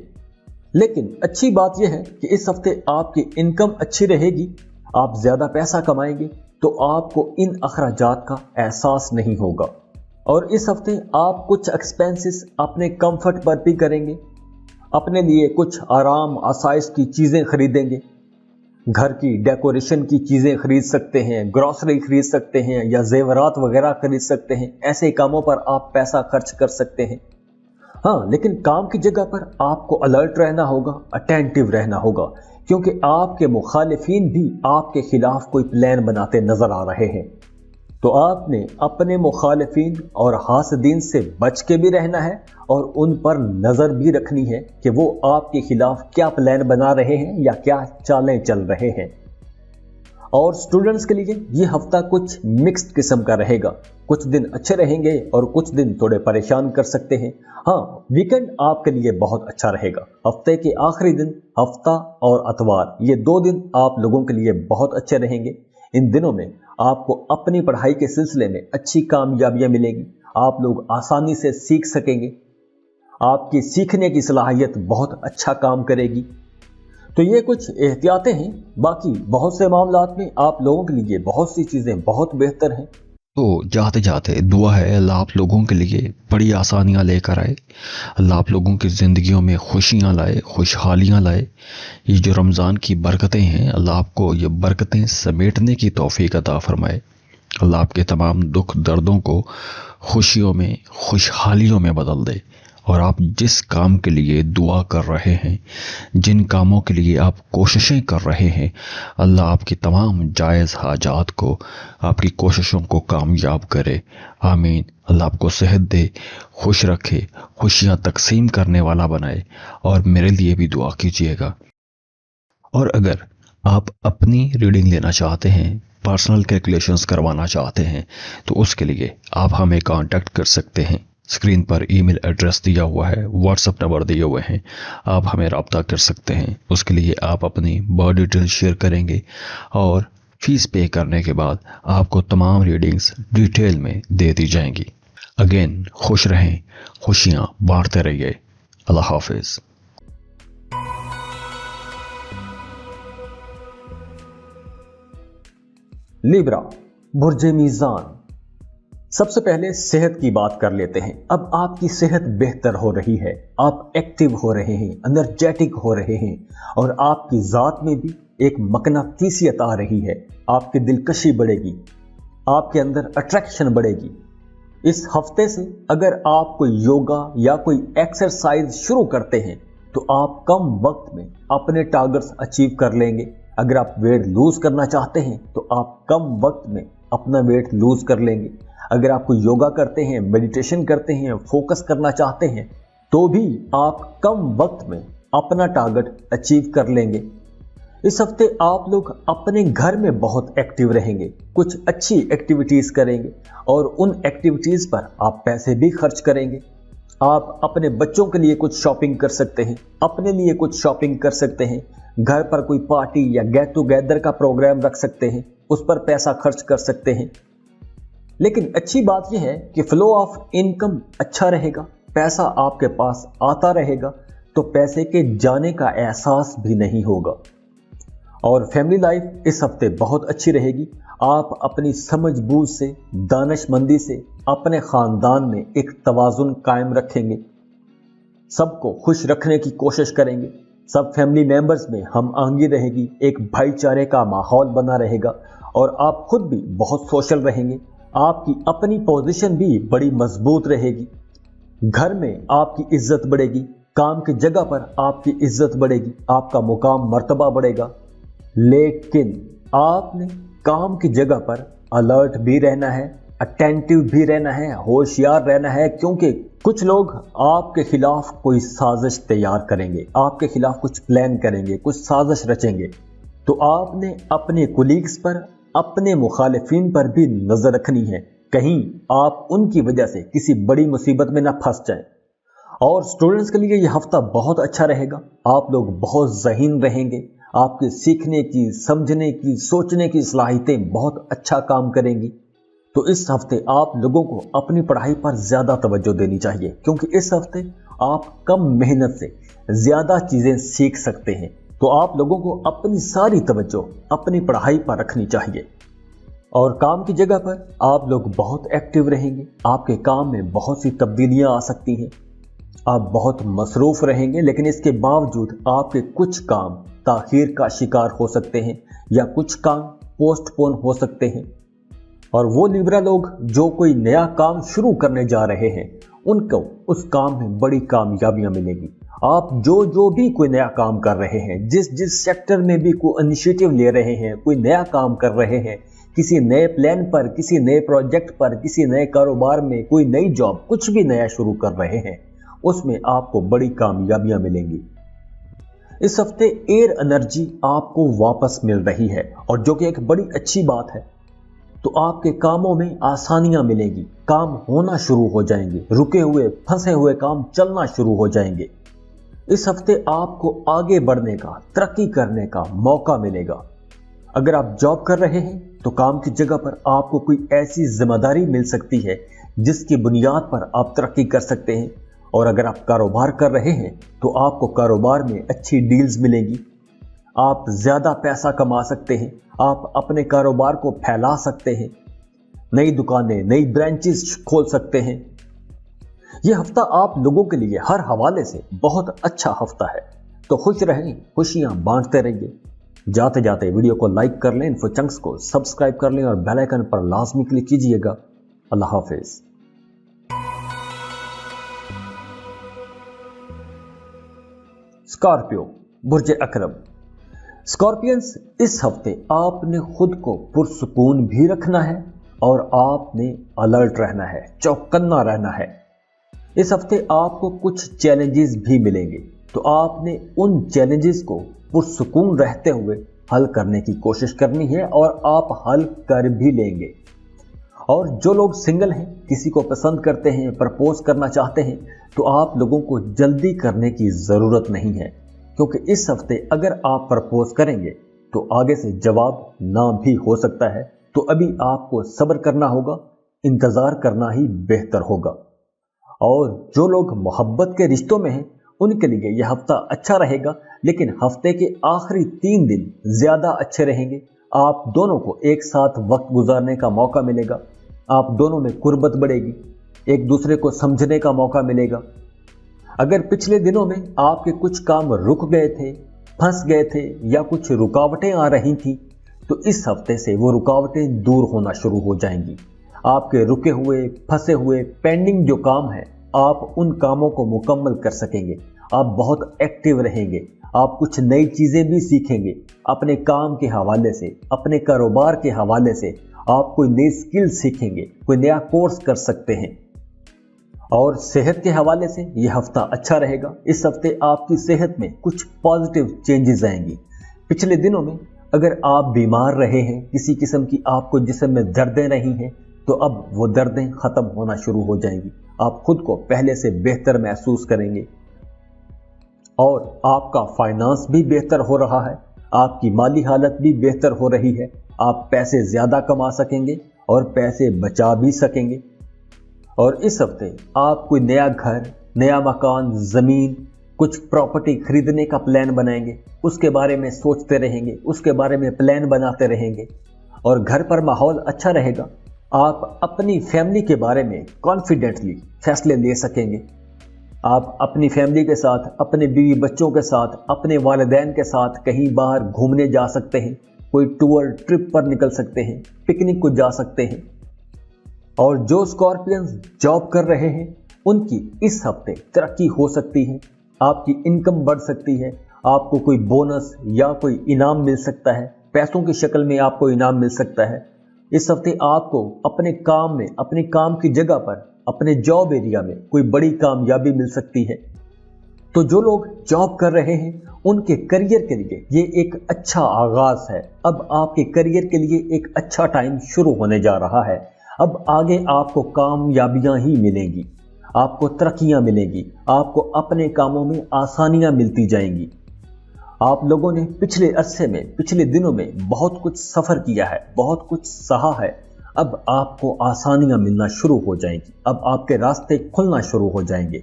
لیکن اچھی بات یہ ہے کہ اس ہفتے آپ کی انکم اچھی رہے گی، آپ زیادہ پیسہ کمائیں گے تو آپ کو ان اخراجات کا احساس نہیں ہوگا۔ اور اس ہفتے آپ کچھ ایکسپینسز اپنے کمفرٹ پر بھی کریں گے، اپنے لیے کچھ آرام آسائش کی چیزیں خریدیں گے، گھر کی ڈیکوریشن کی چیزیں خرید سکتے ہیں، گروسری خرید سکتے ہیں، یا زیورات وغیرہ خرید سکتے ہیں۔ ایسے کاموں پر آپ پیسہ خرچ کر سکتے ہیں۔ ہاں، لیکن کام کی جگہ پر آپ کو الرٹ رہنا ہوگا، اٹینٹیو رہنا ہوگا، کیونکہ آپ کے مخالفین بھی آپ کے خلاف کوئی پلان بناتے نظر آ رہے ہیں۔ تو آپ نے اپنے مخالفین اور حاسدین سے بچ کے بھی رہنا ہے، اور ان پر نظر بھی رکھنی ہے کہ وہ آپ کے خلاف کیا پلان بنا رہے ہیں یا کیا چالیں چل رہے ہیں۔ اور سٹوڈنٹس کے لیے یہ ہفتہ کچھ مکسڈ قسم کا رہے گا، کچھ دن اچھے رہیں گے اور کچھ دن تھوڑے پریشان کر سکتے ہیں۔ ہاں، ویکنڈ آپ کے لیے بہت اچھا رہے گا۔ ہفتے کے آخری دن، ہفتہ اور اتوار، یہ 2 دن آپ لوگوں کے لیے بہت اچھے رہیں گے۔ ان دنوں میں آپ کو اپنی پڑھائی کے سلسلے میں اچھی کامیابیاں ملیں گی، आप लोग आसानी से सीख सकेंगे। आपकी सीखने की सलाहियत बहुत अच्छा काम करेगी। तो ये कुछ एहतियातें हैं, बाकी बहुत से मामलात में आप लोगों के लिए बहुत सी चीज़ें बहुत बेहतर हैं। तो जाते जाते दुआ है अल्लाह आप लोगों के लिए बड़ी आसानियां लेकर आए, अल्लाह आप लोगों की ज़िंदगियों में खुशियां लाए, खुशहालियां लाए। ये जो रमज़ान की बरकतें हैं, अल्लाह आपको ये बरकतें समेटने की तौफीक अता फरमाए। अल्लाह आपके तमाम दुख दर्दों को खुशियों में, खुशहालियों में बदल दे। और आप जिस काम के लिए दुआ कर रहे हैं, जिन कामों के लिए आप कोशिशें कर रहे हैं, अल्लाह आपकी तमाम जायज़ हाजात को, आपकी कोशिशों को कामयाब करे। आमीन। अल्लाह आपको सेहत दे, खुश रखे, खुशियां तकसीम करने वाला बनाए। और मेरे लिए भी दुआ कीजिएगा। और अगर आप अपनी रीडिंग लेना चाहते हैं, पर्सनल कैलकुलेशंस करवाना चाहते हैं, तो उसके लिए आप हमें कांटेक्ट कर सकते हैं। स्क्रीन पर ईमेल एड्रेस दिया हुआ है, व्हाट्सएप नंबर दिए हुए हैं, आप हमें रब्ता कर सकते हैं। उसके लिए आप अपनी बर्थ डिटेल शेयर करेंगे और फीस पे करने के बाद आपको तमाम रीडिंग्स डिटेल में दे दी जाएंगी। अगेन खुश रहें, खुशियाँ बांटते रहिए। अल्लाह हाफिज़। लिब्रा, बुर्जे मीज़ान। सबसे पहले सेहत की बात कर लेते हैं। अब आपकी सेहत बेहतर हो रही है, आप एक्टिव हो रहे हैं, एनर्जेटिक हो रहे हैं और आपकी ज़ात में भी एक मकनातीसियत आ रही है। आपकी दिलकशी बढ़ेगी, आपके अंदर अट्रैक्शन बढ़ेगी। इस हफ्ते से अगर आप कोई योगा या कोई एक्सरसाइज शुरू करते हैं तो आप कम वक्त में अपने टारगेट्स अचीव कर लेंगे। अगर आप वेट लूज करना चाहते हैं तो आप कम वक्त में अपना वेट लूज कर लेंगे। अगर आप कोई योगा करते हैं, मेडिटेशन करते हैं, फोकस करना चाहते हैं तो भी आप कम वक्त में अपना टारगेट अचीव कर लेंगे। इस हफ्ते आप लोग अपने घर में बहुत एक्टिव रहेंगे, कुछ अच्छी एक्टिविटीज करेंगे और उन एक्टिविटीज पर आप पैसे भी खर्च करेंगे। आप अपने बच्चों के लिए कुछ शॉपिंग कर सकते हैं, अपने लिए कुछ शॉपिंग कर सकते हैं, घर पर कोई पार्टी या गेट टुगेदर का प्रोग्राम रख सकते हैं, उस पर पैसा खर्च कर सकते हैं। लेकिन अच्छी बात यह है कि फ्लो ऑफ इनकम अच्छा रहेगा, पैसा आपके पास आता रहेगा तो पैसे के जाने का एहसास भी नहीं होगा। और फैमिली लाइफ इस हफ्ते बहुत अच्छी रहेगी। आप अपनी समझबूझ से, दानिशमंदी से अपने खानदान में एक तवाज़ुन कायम रखेंगे, सबको खुश रखने की कोशिश करेंगे, सब फैमिली मेंबर्स में हम आहंगी रहेगी, एक भाईचारे का माहौल बना रहेगा और आप खुद भी बहुत सोशल रहेंगे। आपकी अपनी पोजीशन भी बड़ी मजबूत रहेगी, घर में आपकी इज्जत बढ़ेगी, काम की जगह पर आपकी इज्जत बढ़ेगी, आपका मुकाम मर्तबा बढ़ेगा। लेकिन आपने काम की जगह पर अलर्ट भी रहना है, अटेंटिव भी रहना है, होशियार रहना है, क्योंकि कुछ लोग आपके खिलाफ कोई साजिश तैयार करेंगे, आपके खिलाफ कुछ प्लान करेंगे, कुछ साजिश रचेंगे। तो आपने अपने कोलीग्स पर, अपने मुखालिफिन पर भी नजर रखनी है, कहीं आप उनकी वजह से किसी बड़ी मुसीबत में ना फंस जाएं। और स्टूडेंट्स के लिए यह हफ्ता बहुत अच्छा रहेगा। आप लोग बहुत ज़हीन रहेंगे, आपके सीखने की, समझने की, सोचने की सलाहियतें बहुत अच्छा काम करेंगी। तो इस हफ्ते आप लोगों को अपनी पढ़ाई पर ज़्यादा तवज्जो देनी चाहिए, क्योंकि इस हफ्ते आप कम मेहनत से ज़्यादा चीज़ें सीख सकते हैं। तो आप लोगों को अपनी सारी तवज्जो अपनी पढ़ाई पर रखनी चाहिए। और काम की जगह पर आप लोग बहुत एक्टिव रहेंगे, आपके काम में बहुत सी तब्दीलियां आ सकती हैं, आप बहुत मसरूफ़ रहेंगे, लेकिन इसके बावजूद आपके कुछ काम ताख़ीर का शिकार हो सकते हैं या कुछ काम पोस्टपोन हो सकते हैं। और वो लिब्रा लोग जो कोई नया काम शुरू करने जा रहे हैं, उनको उस काम में बड़ी कामयाबियां मिलेंगी। आप जो भी कोई नया काम कर रहे हैं, जिस सेक्टर में भी कोई इनिशिएटिव ले रहे हैं, कोई नया काम कर रहे हैं, किसी नए प्लान पर, किसी नए प्रोजेक्ट पर, किसी नए कारोबार में, कोई नई जॉब, कुछ भी नया शुरू कर रहे हैं, उसमें आपको बड़ी कामयाबियां मिलेंगी। इस हफ्ते एयर एनर्जी आपको वापस मिल रही है और जो कि एक बड़ी अच्छी बात है। तो आपके कामों में आसानियां मिलेंगी, काम होना शुरू हो जाएंगे, रुके हुए, फंसे हुए काम चलना शुरू हो जाएंगे। इस हफ्ते आपको आगे बढ़ने का, तरक्की करने का मौका मिलेगा। अगर आप जॉब कर रहे हैं तो काम की जगह पर आपको कोई ऐसी जिम्मेदारी मिल सकती है जिसकी बुनियाद पर आप तरक्की कर सकते हैं। और अगर आप कारोबार कर रहे हैं तो आपको कारोबार में अच्छी डील्स मिलेंगी, आप ज़्यादा पैसा कमा सकते हैं, आप अपने कारोबार को फैला सकते हैं, नई दुकानें, नई ब्रांचेस खोल सकते हैं। यह हफ्ता आप लोगों के लिए हर हवाले से बहुत अच्छा हफ्ता है। तो खुश रहें, खुशियां बांटते रहिए। जाते जाते वीडियो को लाइक कर लें, इन्फो चंक्स को सब्सक्राइब कर लें और बेल आइकन पर लाजमी क्लिक कीजिएगा। अल्लाह हाफिज। स्कॉर्पियो, बुर्ज अकरब। स्कॉर्पियंस, इस हफ्ते आपने खुद को पुरसुकून भी रखना है और आपने अलर्ट रहना है, चौकन्ना रहना है। इस हफ्ते आपको कुछ चैलेंजेस भी मिलेंगे, तो आपने उन चैलेंजेस को पुरसुकून रहते हुए हल करने की कोशिश करनी है और आप हल कर भी लेंगे। और जो लोग सिंगल हैं, किसी को पसंद करते हैं, प्रपोज करना चाहते हैं, तो आप लोगों को जल्दी करने की ज़रूरत नहीं है, क्योंकि इस हफ्ते अगर आप प्रपोज करेंगे तो आगे से जवाब ना भी हो सकता है। तो अभी आपको सब्र करना होगा, इंतज़ार करना ही बेहतर होगा। और जो लोग मोहब्बत के रिश्तों में हैं, उनके लिए यह हफ्ता अच्छा रहेगा, लेकिन हफ्ते के आखिरी 3 दिन ज़्यादा अच्छे रहेंगे। आप दोनों को एक साथ वक्त गुजारने का मौका मिलेगा, आप दोनों में कुर्बत बढ़ेगी, एक दूसरे को समझने का मौका मिलेगा। अगर पिछले दिनों में आपके कुछ काम रुक गए थे, फंस गए थे या कुछ रुकावटें आ रही थी, तो इस हफ्ते से वो रुकावटें दूर होना शुरू हो जाएंगी। आपके रुके हुए, फंसे हुए, पेंडिंग जो काम है, आप उन कामों को मुकम्मल कर सकेंगे। आप बहुत एक्टिव रहेंगे, आप कुछ नई चीज़ें भी सीखेंगे। अपने काम के हवाले से, अपने कारोबार के हवाले से आप कोई नई स्किल सीखेंगे, कोई नया कोर्स कर सकते हैं। और सेहत के हवाले से यह हफ्ता अच्छा रहेगा। इस हफ्ते आपकी सेहत में कुछ पॉजिटिव चेंजेस आएंगी। पिछले दिनों में अगर आप बीमार रहे हैं, किसी किस्म की आपको जिस्म में दर्दें रही हैं, तो अब वो दर्दें ख़त्म होना शुरू हो जाएंगी। आप खुद को पहले से बेहतर महसूस करेंगे और आपका फाइनेंस भी बेहतर हो रहा है, आपकी माली हालत भी बेहतर हो रही है। आप पैसे ज़्यादा कमा सकेंगे और पैसे बचा भी सकेंगे। और इस हफ्ते आप कोई नया घर, नया मकान, ज़मीन, कुछ प्रॉपर्टी खरीदने का प्लान बनाएंगे, उसके बारे में सोचते रहेंगे, उसके बारे में प्लान बनाते रहेंगे और घर पर माहौल अच्छा रहेगा। आप अपनी फैमिली के बारे में कॉन्फिडेंटली फैसले ले सकेंगे। आप अपनी फैमिली के साथ, अपने बीवी बच्चों के साथ, अपने वालिदैन के साथ कहीं बाहर घूमने जा सकते हैं, कोई टूर ट्रिप पर निकल सकते हैं, पिकनिक को जा सकते हैं। और जो स्कॉर्पियंस जॉब कर रहे हैं, उनकी इस हफ्ते तरक्की हो सकती है, आपकी इनकम बढ़ सकती है, आपको कोई बोनस या कोई इनाम मिल सकता है, पैसों की शक्ल में आपको इनाम मिल सकता है। इस हफ्ते आपको अपने काम में, अपने काम की जगह पर, अपने जॉब एरिया में कोई बड़ी कामयाबी मिल सकती है। तो जो लोग जॉब कर रहे हैं, उनके करियर के लिए ये एक अच्छा आगाज है। अब आपके करियर के लिए एक अच्छा टाइम शुरू होने जा रहा है। अब आगे आपको कामयाबियां ही मिलेंगी, आपको तरक्कियां मिलेंगी, आपको अपने कामों में आसानियां मिलती जाएंगी। आप लोगों ने पिछले अरसे में, पिछले दिनों में बहुत कुछ सफ़र किया है, बहुत कुछ सहा है। अब आपको आसानियां मिलना शुरू हो जाएंगी, अब आपके रास्ते खुलना शुरू हो जाएंगे,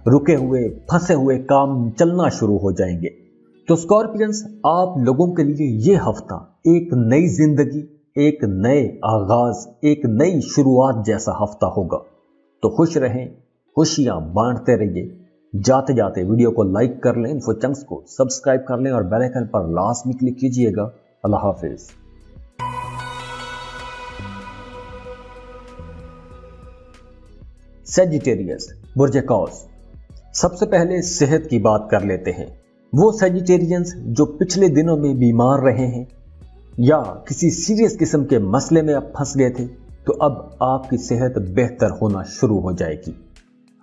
रुके हुए, फंसे हुए काम चलना शुरू हो जाएंगे। तो स्कॉर्पियंस, आप लोगों के लिए ये हफ्ता एक नई जिंदगी, एक नए आगाज, एक नई शुरुआत जैसा हफ्ता होगा। तो खुश रहें, खुशियां बांटते रहिए। जाते जाते वीडियो को लाइक कर लें, इन्फो चंक्स को सब्सक्राइब कर लें और बेल आइकन पर लाजमी क्लिक कीजिएगा। अल्लाह हाफिज। सेजिटेरियस, बुर्ज कौस। सबसे पहले सेहत की बात कर लेते हैं। वो सेजिटेरियंस जो पिछले दिनों में बीमार रहे हैं या किसी सीरियस किस्म के मसले में अब फंस गए थे, तो अब आपकी सेहत बेहतर होना शुरू हो जाएगी।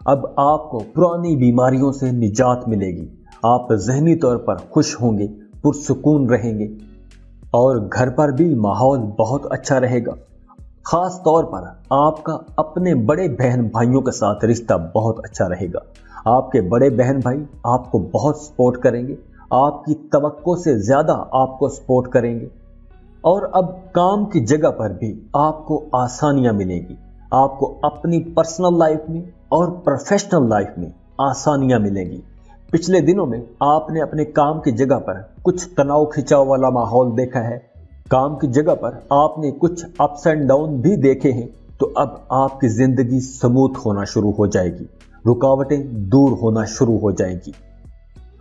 अब आपको पुरानी बीमारियों से निजात मिलेगी। आप ज़हनी तौर पर खुश होंगे, पुरसुकून रहेंगे और घर पर भी माहौल बहुत अच्छा रहेगा। ख़ास तौर पर आपका अपने बड़े बहन भाइयों के साथ रिश्ता बहुत अच्छा रहेगा। आपके बड़े बहन भाई आपको बहुत सपोर्ट करेंगे, आपकी तवक्को से ज़्यादा आपको सपोर्ट करेंगे। और अब काम की जगह पर भी आपको आसानियां मिलेगी। آپ को अपनी पर्सनल लाइफ में और प्रोफेशनल लाइफ में आसानियां मिलेंगी। पिछले दिनों में आपने अपने काम की जगह पर कुछ तनाव खिंचाव वाला माहौल देखा है, काम की जगह पर आपने कुछ अप्स एंड डाउन भी देखे हैं। तो अब आपकी जिंदगी स्मूथ होना शुरू हो जाएगी, रुकावटें दूर होना शुरू हो जाएगी।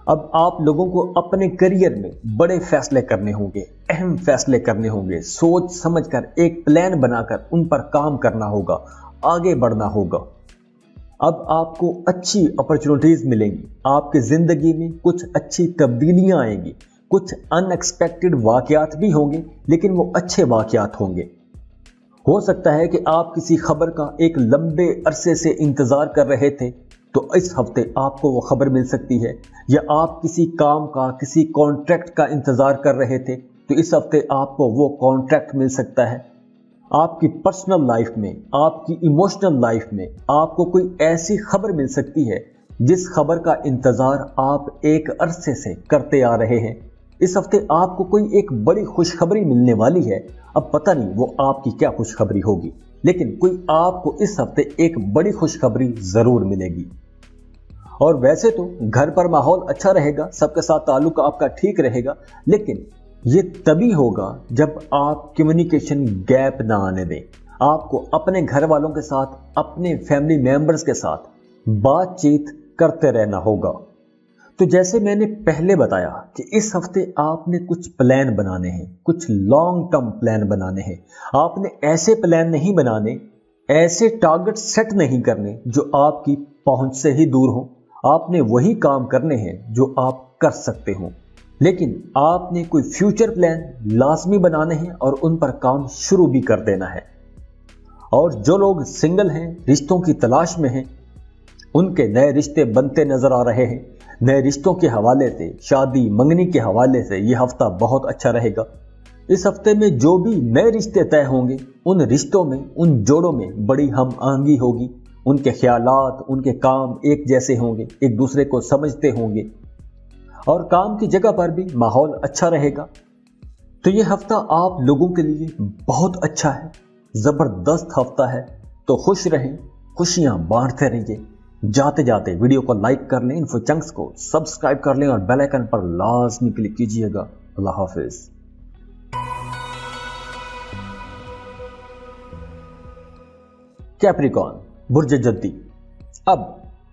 अब आप लोगों को अपने करियर में बड़े फैसले करने होंगे, अहम फैसले करने होंगे, सोच समझकर एक प्लान बनाकर उन पर काम करना होगा, आगे बढ़ना होगा। अब आपको अच्छी अपॉर्चुनिटीज मिलेंगी, आपकी जिंदगी में कुछ अच्छी तब्दीलियां आएंगी, कुछ अनएक्सपेक्टेड वाकयात भी होंगे, लेकिन वो अच्छे वाकयात होंगे। हो सकता है कि आप किसी खबर का एक लंबे अरसे से इंतजार कर रहे थे, तो इस हफ्ते आपको वो खबर मिल सकती है, या आप किसी काम का, किसी कॉन्ट्रैक्ट का इंतजार कर रहे थे, तो इस हफ्ते आपको वो कॉन्ट्रैक्ट मिल सकता है। आपकी पर्सनल लाइफ में, आपकी इमोशनल लाइफ में आपको कोई ऐसी खबर मिल सकती है जिस खबर का इंतजार आप एक अरसे से करते आ रहे हैं। इस हफ्ते आपको कोई एक बड़ी खुशखबरी मिलने वाली है। अब पता नहीं वो आपकी क्या खुशखबरी होगी, लेकिन कोई आपको इस हफ्ते एक बड़ी खुशखबरी जरूर मिलेगी। और वैसे तो घर पर माहौल अच्छा रहेगा, सबके साथ ताल्लुक आपका ठीक रहेगा, लेकिन ये तभी होगा जब आप कम्युनिकेशन गैप ना आने दें। आपको अपने घर वालों के साथ, अपने फैमिली मेंबर्स के साथ बातचीत करते रहना होगा। तो जैसे मैंने पहले बताया कि इस हफ्ते आपने कुछ प्लान बनाने हैं, कुछ लॉन्ग टर्म प्लान बनाने हैं। आपने ऐसे प्लान नहीं बनाने, ऐसे टारगेट सेट नहीं करने जो आपकी पहुंच से ही दूर हो। आपने वही काम करने हैं जो आप कर सकते हो, लेकिन आपने कोई फ्यूचर प्लान लाजमी बनाने हैं और उन पर काम शुरू भी कर देना है। और जो लोग सिंगल हैं, रिश्तों की तलाश में हैं, उनके नए रिश्ते बनते नजर आ रहे हैं। नए रिश्तों के हवाले से, शादी मंगनी के हवाले से ये हफ्ता बहुत अच्छा रहेगा। इस हफ्ते में जो भी नए रिश्ते तय होंगे, उन रिश्तों में, उन जोड़ों में बड़ी हम आहंगी होगी। उनके ख्यालात, उनके काम एक जैसे होंगे, एक दूसरे को समझते होंगे, और काम की जगह पर भी माहौल अच्छा रहेगा। तो ये हफ्ता आप लोगों के लिए बहुत अच्छा है, जबरदस्त हफ्ता है। तो खुश रहें, खुशियां बांटते रहिए। जाते जाते वीडियो को लाइक कर लें, इन्फो चंक्स को सब्सक्राइब कर लें और बेल आइकन पर लाजमी क्लिक कीजिएगा। अल्लाह हाफिज। कैप्रिकॉर्न, बुर्ज जद्दी, अब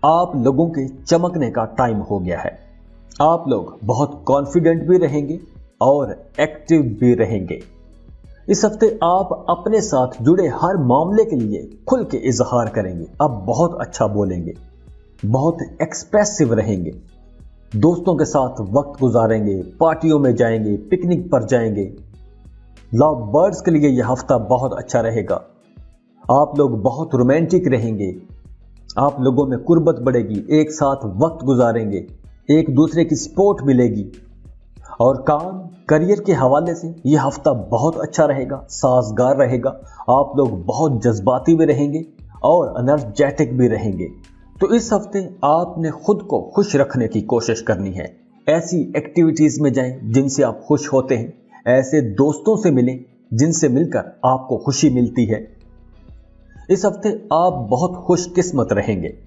आप लोगों के चमकने का टाइम हो गया है। आप लोग बहुत कॉन्फिडेंट भी रहेंगे और एक्टिव भी रहेंगे। इस हफ्ते आप अपने साथ जुड़े हर मामले के लिए खुल के इजहार करेंगे। आप बहुत अच्छा बोलेंगे, बहुत एक्सप्रेसिव रहेंगे, दोस्तों के साथ वक्त गुजारेंगे, पार्टियों में जाएंगे, पिकनिक पर जाएंगे। लव बर्ड्स के लिए यह हफ्ता बहुत अच्छा रहेगा। आप लोग बहुत रोमांटिक रहेंगे, आप लोगों में कुर्बत बढ़ेगी, एक साथ वक्त गुजारेंगे, एक दूसरे की सपोर्ट मिलेगी। और काम करियर के हवाले से यह हफ्ता बहुत अच्छा रहेगा, साजगार रहेगा। आप लोग बहुत जज्बाती भी रहेंगे और एनर्जेटिक भी रहेंगे। तो इस हफ्ते आपने खुद को खुश रखने की कोशिश करनी है। ऐसी एक्टिविटीज में जाएं जिनसे आप खुश होते हैं, ऐसे दोस्तों से मिलें जिनसे मिलकर आपको खुशी मिलती है। इस हफ्ते आप बहुत खुशकिस्मत रहेंगे।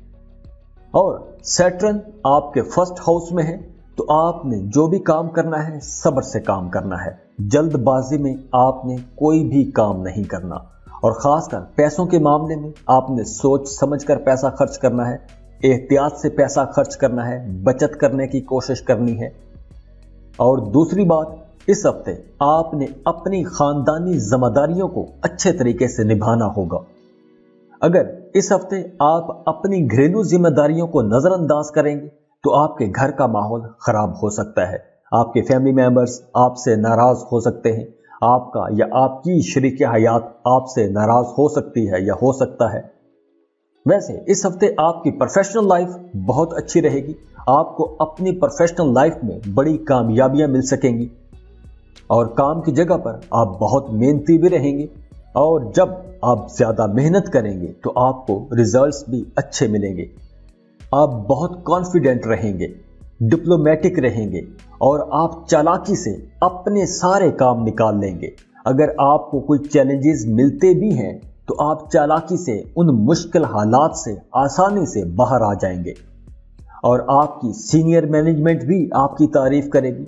और सैटर्न आपके फर्स्ट हाउस में है, तो आपने जो भी काम करना है सब्र से काम करना है। जल्दबाजी में आपने कोई भी काम नहीं करना, और खासकर पैसों के मामले में आपने सोच समझकर पैसा खर्च करना है, एहतियात से पैसा खर्च करना है, बचत करने की कोशिश करनी है। और दूसरी बात, इस हफ्ते आपने अपनी खानदानी जिम्मेदारियों को अच्छे तरीके से निभाना होगा। अगर इस हफ्ते आप अपनी घरेलू जिम्मेदारियों को नजरअंदाज करेंगे तो आपके घर का माहौल खराब हो सकता है। आपके फैमिली मेंबर्स आपसे नाराज हो सकते हैं, आपका या आपकी शरीक हयात आपसे नाराज हो सकती है या हो सकता है। वैसे इस हफ्ते आपकी प्रोफेशनल लाइफ बहुत अच्छी रहेगी। आपको अपनी प्रोफेशनल लाइफ में बड़ी कामयाबियां मिल सकेंगी, और काम की जगह पर आप बहुत मेहनती भी रहेंगे। और जब आप ज्यादा मेहनत करेंगे तो आपको रिजल्ट्स भी अच्छे मिलेंगे। आप बहुत कॉन्फिडेंट रहेंगे, डिप्लोमेटिक रहेंगे, और आप चालाकी से अपने सारे काम निकाल लेंगे। अगर आपको कोई चैलेंजेस मिलते भी हैं तो आप चालाकी से उन मुश्किल हालात से आसानी से बाहर आ जाएंगे और आपकी सीनियर मैनेजमेंट भी आपकी तारीफ करेगी।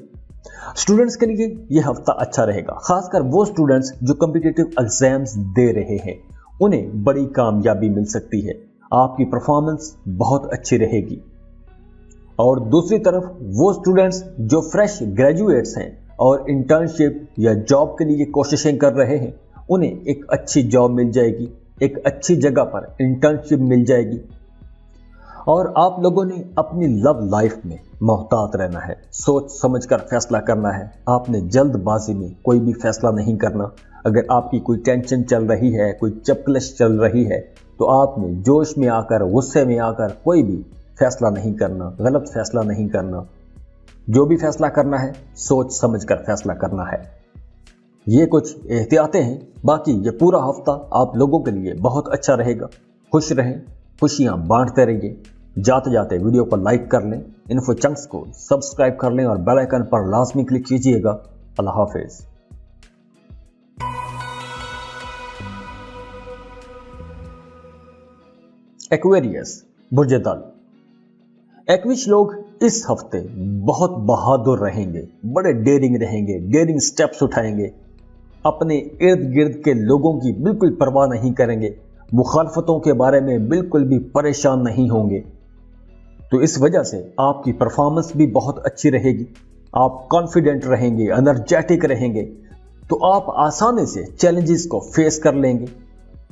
स्टूडेंट्स के लिए यह हफ्ता अच्छा रहेगा, खासकर वो स्टूडेंट्स जो कॉम्पिटिटिव एग्जाम्स दे रहे हैं, उन्हें बड़ी कामयाबी मिल सकती है। आपकी परफॉर्मेंस बहुत अच्छी रहेगी। और दूसरी तरफ वो स्टूडेंट्स जो फ्रेश ग्रेजुएट्स हैं और इंटर्नशिप या जॉब के लिए कोशिशें कर रहे हैं, उन्हें एक अच्छी जॉब मिल जाएगी, एक अच्छी जगह पर इंटर्नशिप मिल जाएगी। और आप लोगों ने अपनी लव लाइफ में मोहतात रहना है, सोच समझकर फैसला करना है। आपने जल्दबाजी में कोई भी फैसला नहीं करना। अगर आपकी कोई टेंशन चल रही है, कोई चपकलश चल रही है, तो आपने जोश में आकर, गुस्से में आकर कोई भी फैसला नहीं करना, गलत फैसला नहीं करना। जो भी फैसला करना है सोच समझकर फैसला करना है। ये कुछ एहतियातें हैं। बाकी ये पूरा हफ्ता आप लोगों के लिए बहुत अच्छा रहेगा। खुश रहें, खुशियां बांटते रहिए। जाते जाते वीडियो को लाइक कर लें, इन्फो चंक्स को सब्सक्राइब कर लें और बेल आइकन पर लाजमी क्लिक कीजिएगा। अल्लाह हाफिज। एक्वेरियस बुर्ज दल। एक्विश लोग इस हफ्ते बहुत बहादुर रहेंगे, बड़े डेयरिंग रहेंगे, डेयरिंग स्टेप्स उठाएंगे, अपने इर्द गिर्द के लोगों की बिल्कुल परवाह नहीं करेंगे, मुखालफतों के बारे में बिल्कुल भी परेशान नहीं होंगे। तो इस वजह से आपकी परफॉर्मेंस भी बहुत अच्छी रहेगी। आप कॉन्फिडेंट रहेंगे, एनर्जेटिक रहेंगे, तो आप आसानी से चैलेंजेस को फेस कर लेंगे।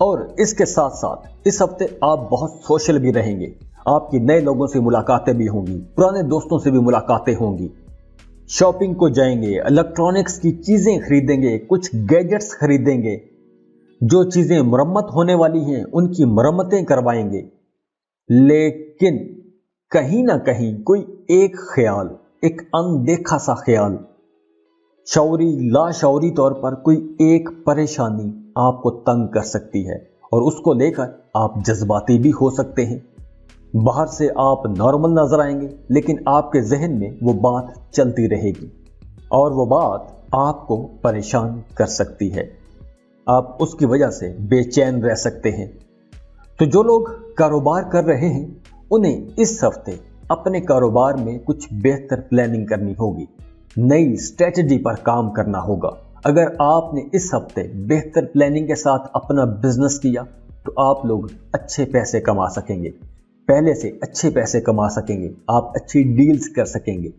और इसके साथ साथ इस हफ्ते आप बहुत सोशल भी रहेंगे। आपकी नए लोगों से मुलाकातें भी होंगी, पुराने दोस्तों से भी मुलाकातें होंगी, शॉपिंग को जाएंगे, इलेक्ट्रॉनिक्स की चीजें खरीदेंगे, कुछ गैजेट्स खरीदेंगे, जो चीजें मरम्मत होने वाली हैं उनकी मरम्मतें करवाएंगे। लेकिन कहीं ना कहीं कोई एक ख्याल, एक अनदेखा सा ख्याल, शौरी लाशौरी तौर पर कोई एक परेशानी आपको तंग कर सकती है और उसको लेकर आप जज्बाती भी हो सकते हैं। बाहर से आप नॉर्मल नजर आएंगे, लेकिन आपके जहन में वो बात चलती रहेगी और वो बात आपको परेशान कर सकती है। आप उसकी वजह से बेचैन रह सकते हैं। तो जो लोग कारोबार कर रहे हैं, उन्हें इस हफ्ते अपने कारोबार में कुछ बेहतर प्लानिंग करनी होगी, नई स्ट्रेटजी पर काम करना होगा। अगर आपने इस हफ्ते बेहतर प्लानिंग के साथ अपना बिजनेस किया, तो आप लोग अच्छे पैसे कमा सकेंगे, पहले से अच्छे पैसे कमा सकेंगे, आप अच्छी डील्स कर सकेंगे।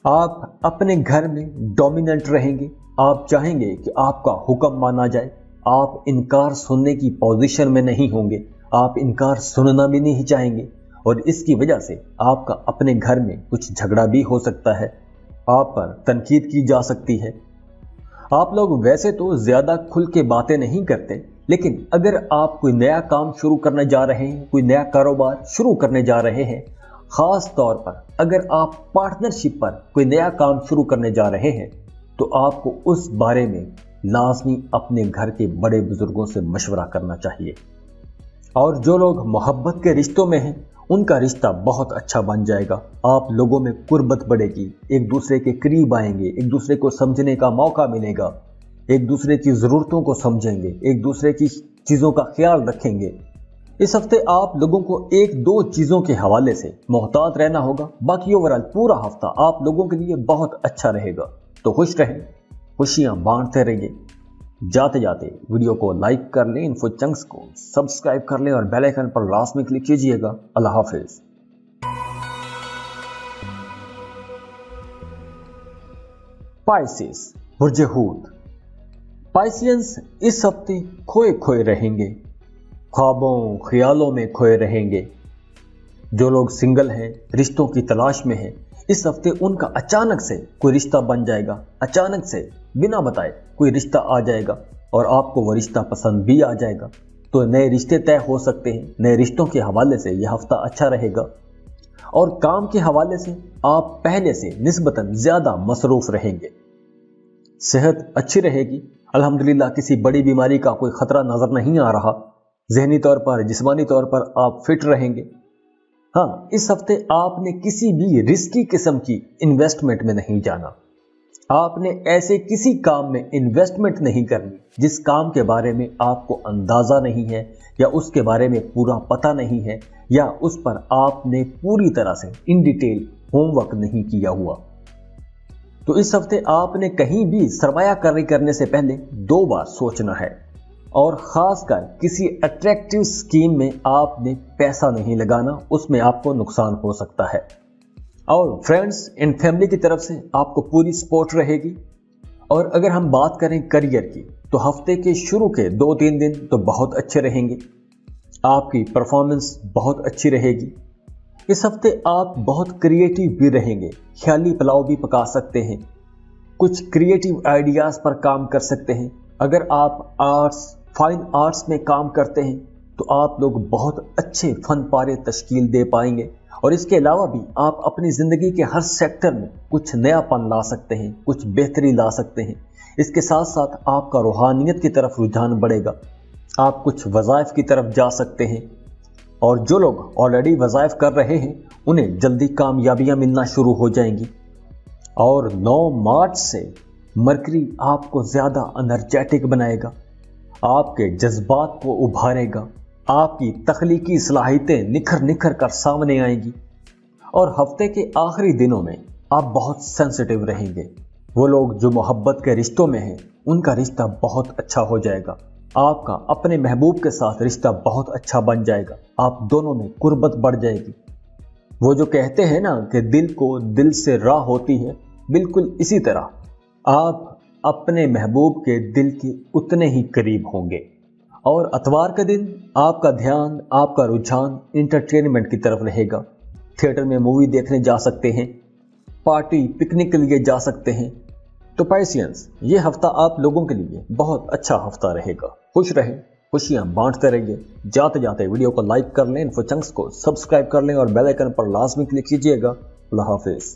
आप अपने घर में डोमिनेंट रहेंगे। आप चाहेंगे कि आपका हुक्म माना जाए। आप इनकार सुनने की पोजीशन में नहीं होंगे, आप इनकार सुनना भी नहीं चाहेंगे और इसकी वजह से आपका अपने घर में कुछ झगड़ा भी हो सकता है, आप पर तनकीद की जा सकती है। आप लोग वैसे तो ज्यादा खुल के बातें नहीं करते, लेकिन अगर आप कोई नया काम शुरू करने जा रहे हैं, कोई नया कारोबार शुरू करने जा रहे हैं, खास तौर पर अगर आप पार्टनरशिप पर कोई नया काम शुरू करने जा रहे हैं, तो आपको उस बारे में लाजमी अपने घर के बड़े बुजुर्गों से मशवरा करना चाहिए। और जो लोग मोहब्बत के रिश्तों में हैं, उनका रिश्ता बहुत अच्छा बन जाएगा। आप लोगों में कुर्बत बढ़ेगी, एक दूसरे के करीब आएंगे, एक दूसरे को समझने का मौका मिलेगा, एक दूसरे की ज़रूरतों को समझेंगे, एक दूसरे की चीज़ों का ख्याल रखेंगे। इस हफ्ते आप लोगों को एक दो चीज़ों के हवाले से मोहतात रहना होगा। बाकी ओवरऑल पूरा हफ्ता आप लोगों के लिए बहुत अच्छा रहेगा। तो खुश रहें, खुशियाँ बांटते रहिए। जाते जाते वीडियो को लाइक कर लें, इन्फो चंक्स को सब्सक्राइब कर लें और बेल आइकन पर लास्ट में क्लिक कीजिएगा। अल्लाह हाफिज। पाइसेस बुर्ज हूत। पाइसियंस इस हफ्ते खोए खोए रहेंगे, ख्वाबों ख्यालों में खोए रहेंगे। जो लोग सिंगल हैं, रिश्तों की तलाश में हैं, इस हफ्ते उनका अचानक से कोई रिश्ता बन जाएगा। अचानक से बिना बताए कोई रिश्ता आ जाएगा और आपको वो रिश्ता पसंद भी आ जाएगा। तो नए रिश्ते तय हो सकते हैं। नए रिश्तों के हवाले से यह हफ्ता अच्छा रहेगा। और काम के हवाले से आप पहले से निस्बतन ज़्यादा मसरूफ रहेंगे। सेहत अच्छी रहेगी, अल्हम्दुलिल्लाह। किसी बड़ी बीमारी का कोई खतरा नज़र नहीं आ रहा। जहनी तौर पर, जिस्मानी तौर पर आप फिट रहेंगे। हाँ, इस हफ्ते आपने किसी भी रिस्की किस्म की इन्वेस्टमेंट में नहीं जाना। आपने ऐसे किसी काम में इन्वेस्टमेंट नहीं करनी जिस काम के बारे में आपको अंदाजा नहीं है या उसके बारे में पूरा पता नहीं है या उस पर आपने पूरी तरह से इन डिटेल होमवर्क नहीं किया हुआ। तो इस हफ्ते आपने कहीं भी सरमायाकारी करने से पहले 2 बार सोचना है और खासकर किसी अट्रैक्टिव स्कीम में आपने पैसा नहीं लगाना, उसमें आपको नुकसान हो सकता है। और फ्रेंड्स एंड फैमिली की तरफ से आपको पूरी सपोर्ट रहेगी। और अगर हम बात करें करियर की तो हफ्ते के शुरू के 2-3 दिन तो बहुत अच्छे रहेंगे, आपकी परफॉर्मेंस बहुत अच्छी रहेगी। इस हफ्ते आप बहुत क्रिएटिव भी रहेंगे, ख्याली पुलाव भी पका सकते हैं, कुछ क्रिएटिव आइडियाज़ पर काम कर सकते हैं। अगर आप आर्ट्स फाइन आर्ट्स में काम करते हैं तो आप लोग बहुत अच्छे फन पारे तश्कील दे पाएंगे। और इसके अलावा भी आप अपनी ज़िंदगी के हर सेक्टर में कुछ नयापन ला सकते हैं, कुछ बेहतरी ला सकते हैं। इसके साथ साथ आपका रूहानियत की तरफ रुझान बढ़ेगा, आप कुछ वज़ाइफ की तरफ जा सकते हैं। और जो लोग ऑलरेडी वज़ाइफ कर रहे हैं उन्हें जल्दी कामयाबियां मिलना शुरू हो जाएंगी। और 9 मार्च से मरकरी आपको ज़्यादा एनर्जेटिक बनाएगा, आपके जज्बात को उभारेगा, आपकी तख्लीकी सलाहियतें निखर कर सामने आएंगी। और हफ्ते के आखिरी दिनों में आप बहुत सेंसिटिव रहेंगे। वो लोग जो मोहब्बत के रिश्तों में हैं उनका रिश्ता बहुत अच्छा हो जाएगा, आपका अपने महबूब के साथ रिश्ता बहुत अच्छा बन जाएगा, आप दोनों में कुर्बत बढ़ जाएगी। वो जो कहते हैं ना कि दिल को दिल से राह होती है, बिल्कुल इसी तरह आप अपने महबूब के दिल के उतने ही करीब होंगे। और अतवार के दिन आपका ध्यान, आपका रुझान इंटरटेनमेंट की तरफ रहेगा। थिएटर में मूवी देखने जा सकते हैं, पार्टी पिकनिक के लिए जा सकते हैं। तो पाइसियंस, ये हफ्ता आप लोगों के लिए बहुत अच्छा हफ्ता रहेगा। खुश रहें, खुशियां बांटते रहिए। जाते जाते वीडियो को लाइक कर लें, इन्फो चंक्स को सब्सक्राइब कर लें और बेल आइकन पर लाजमी क्लिक कीजिएगा। अल्लाह हाफिज़।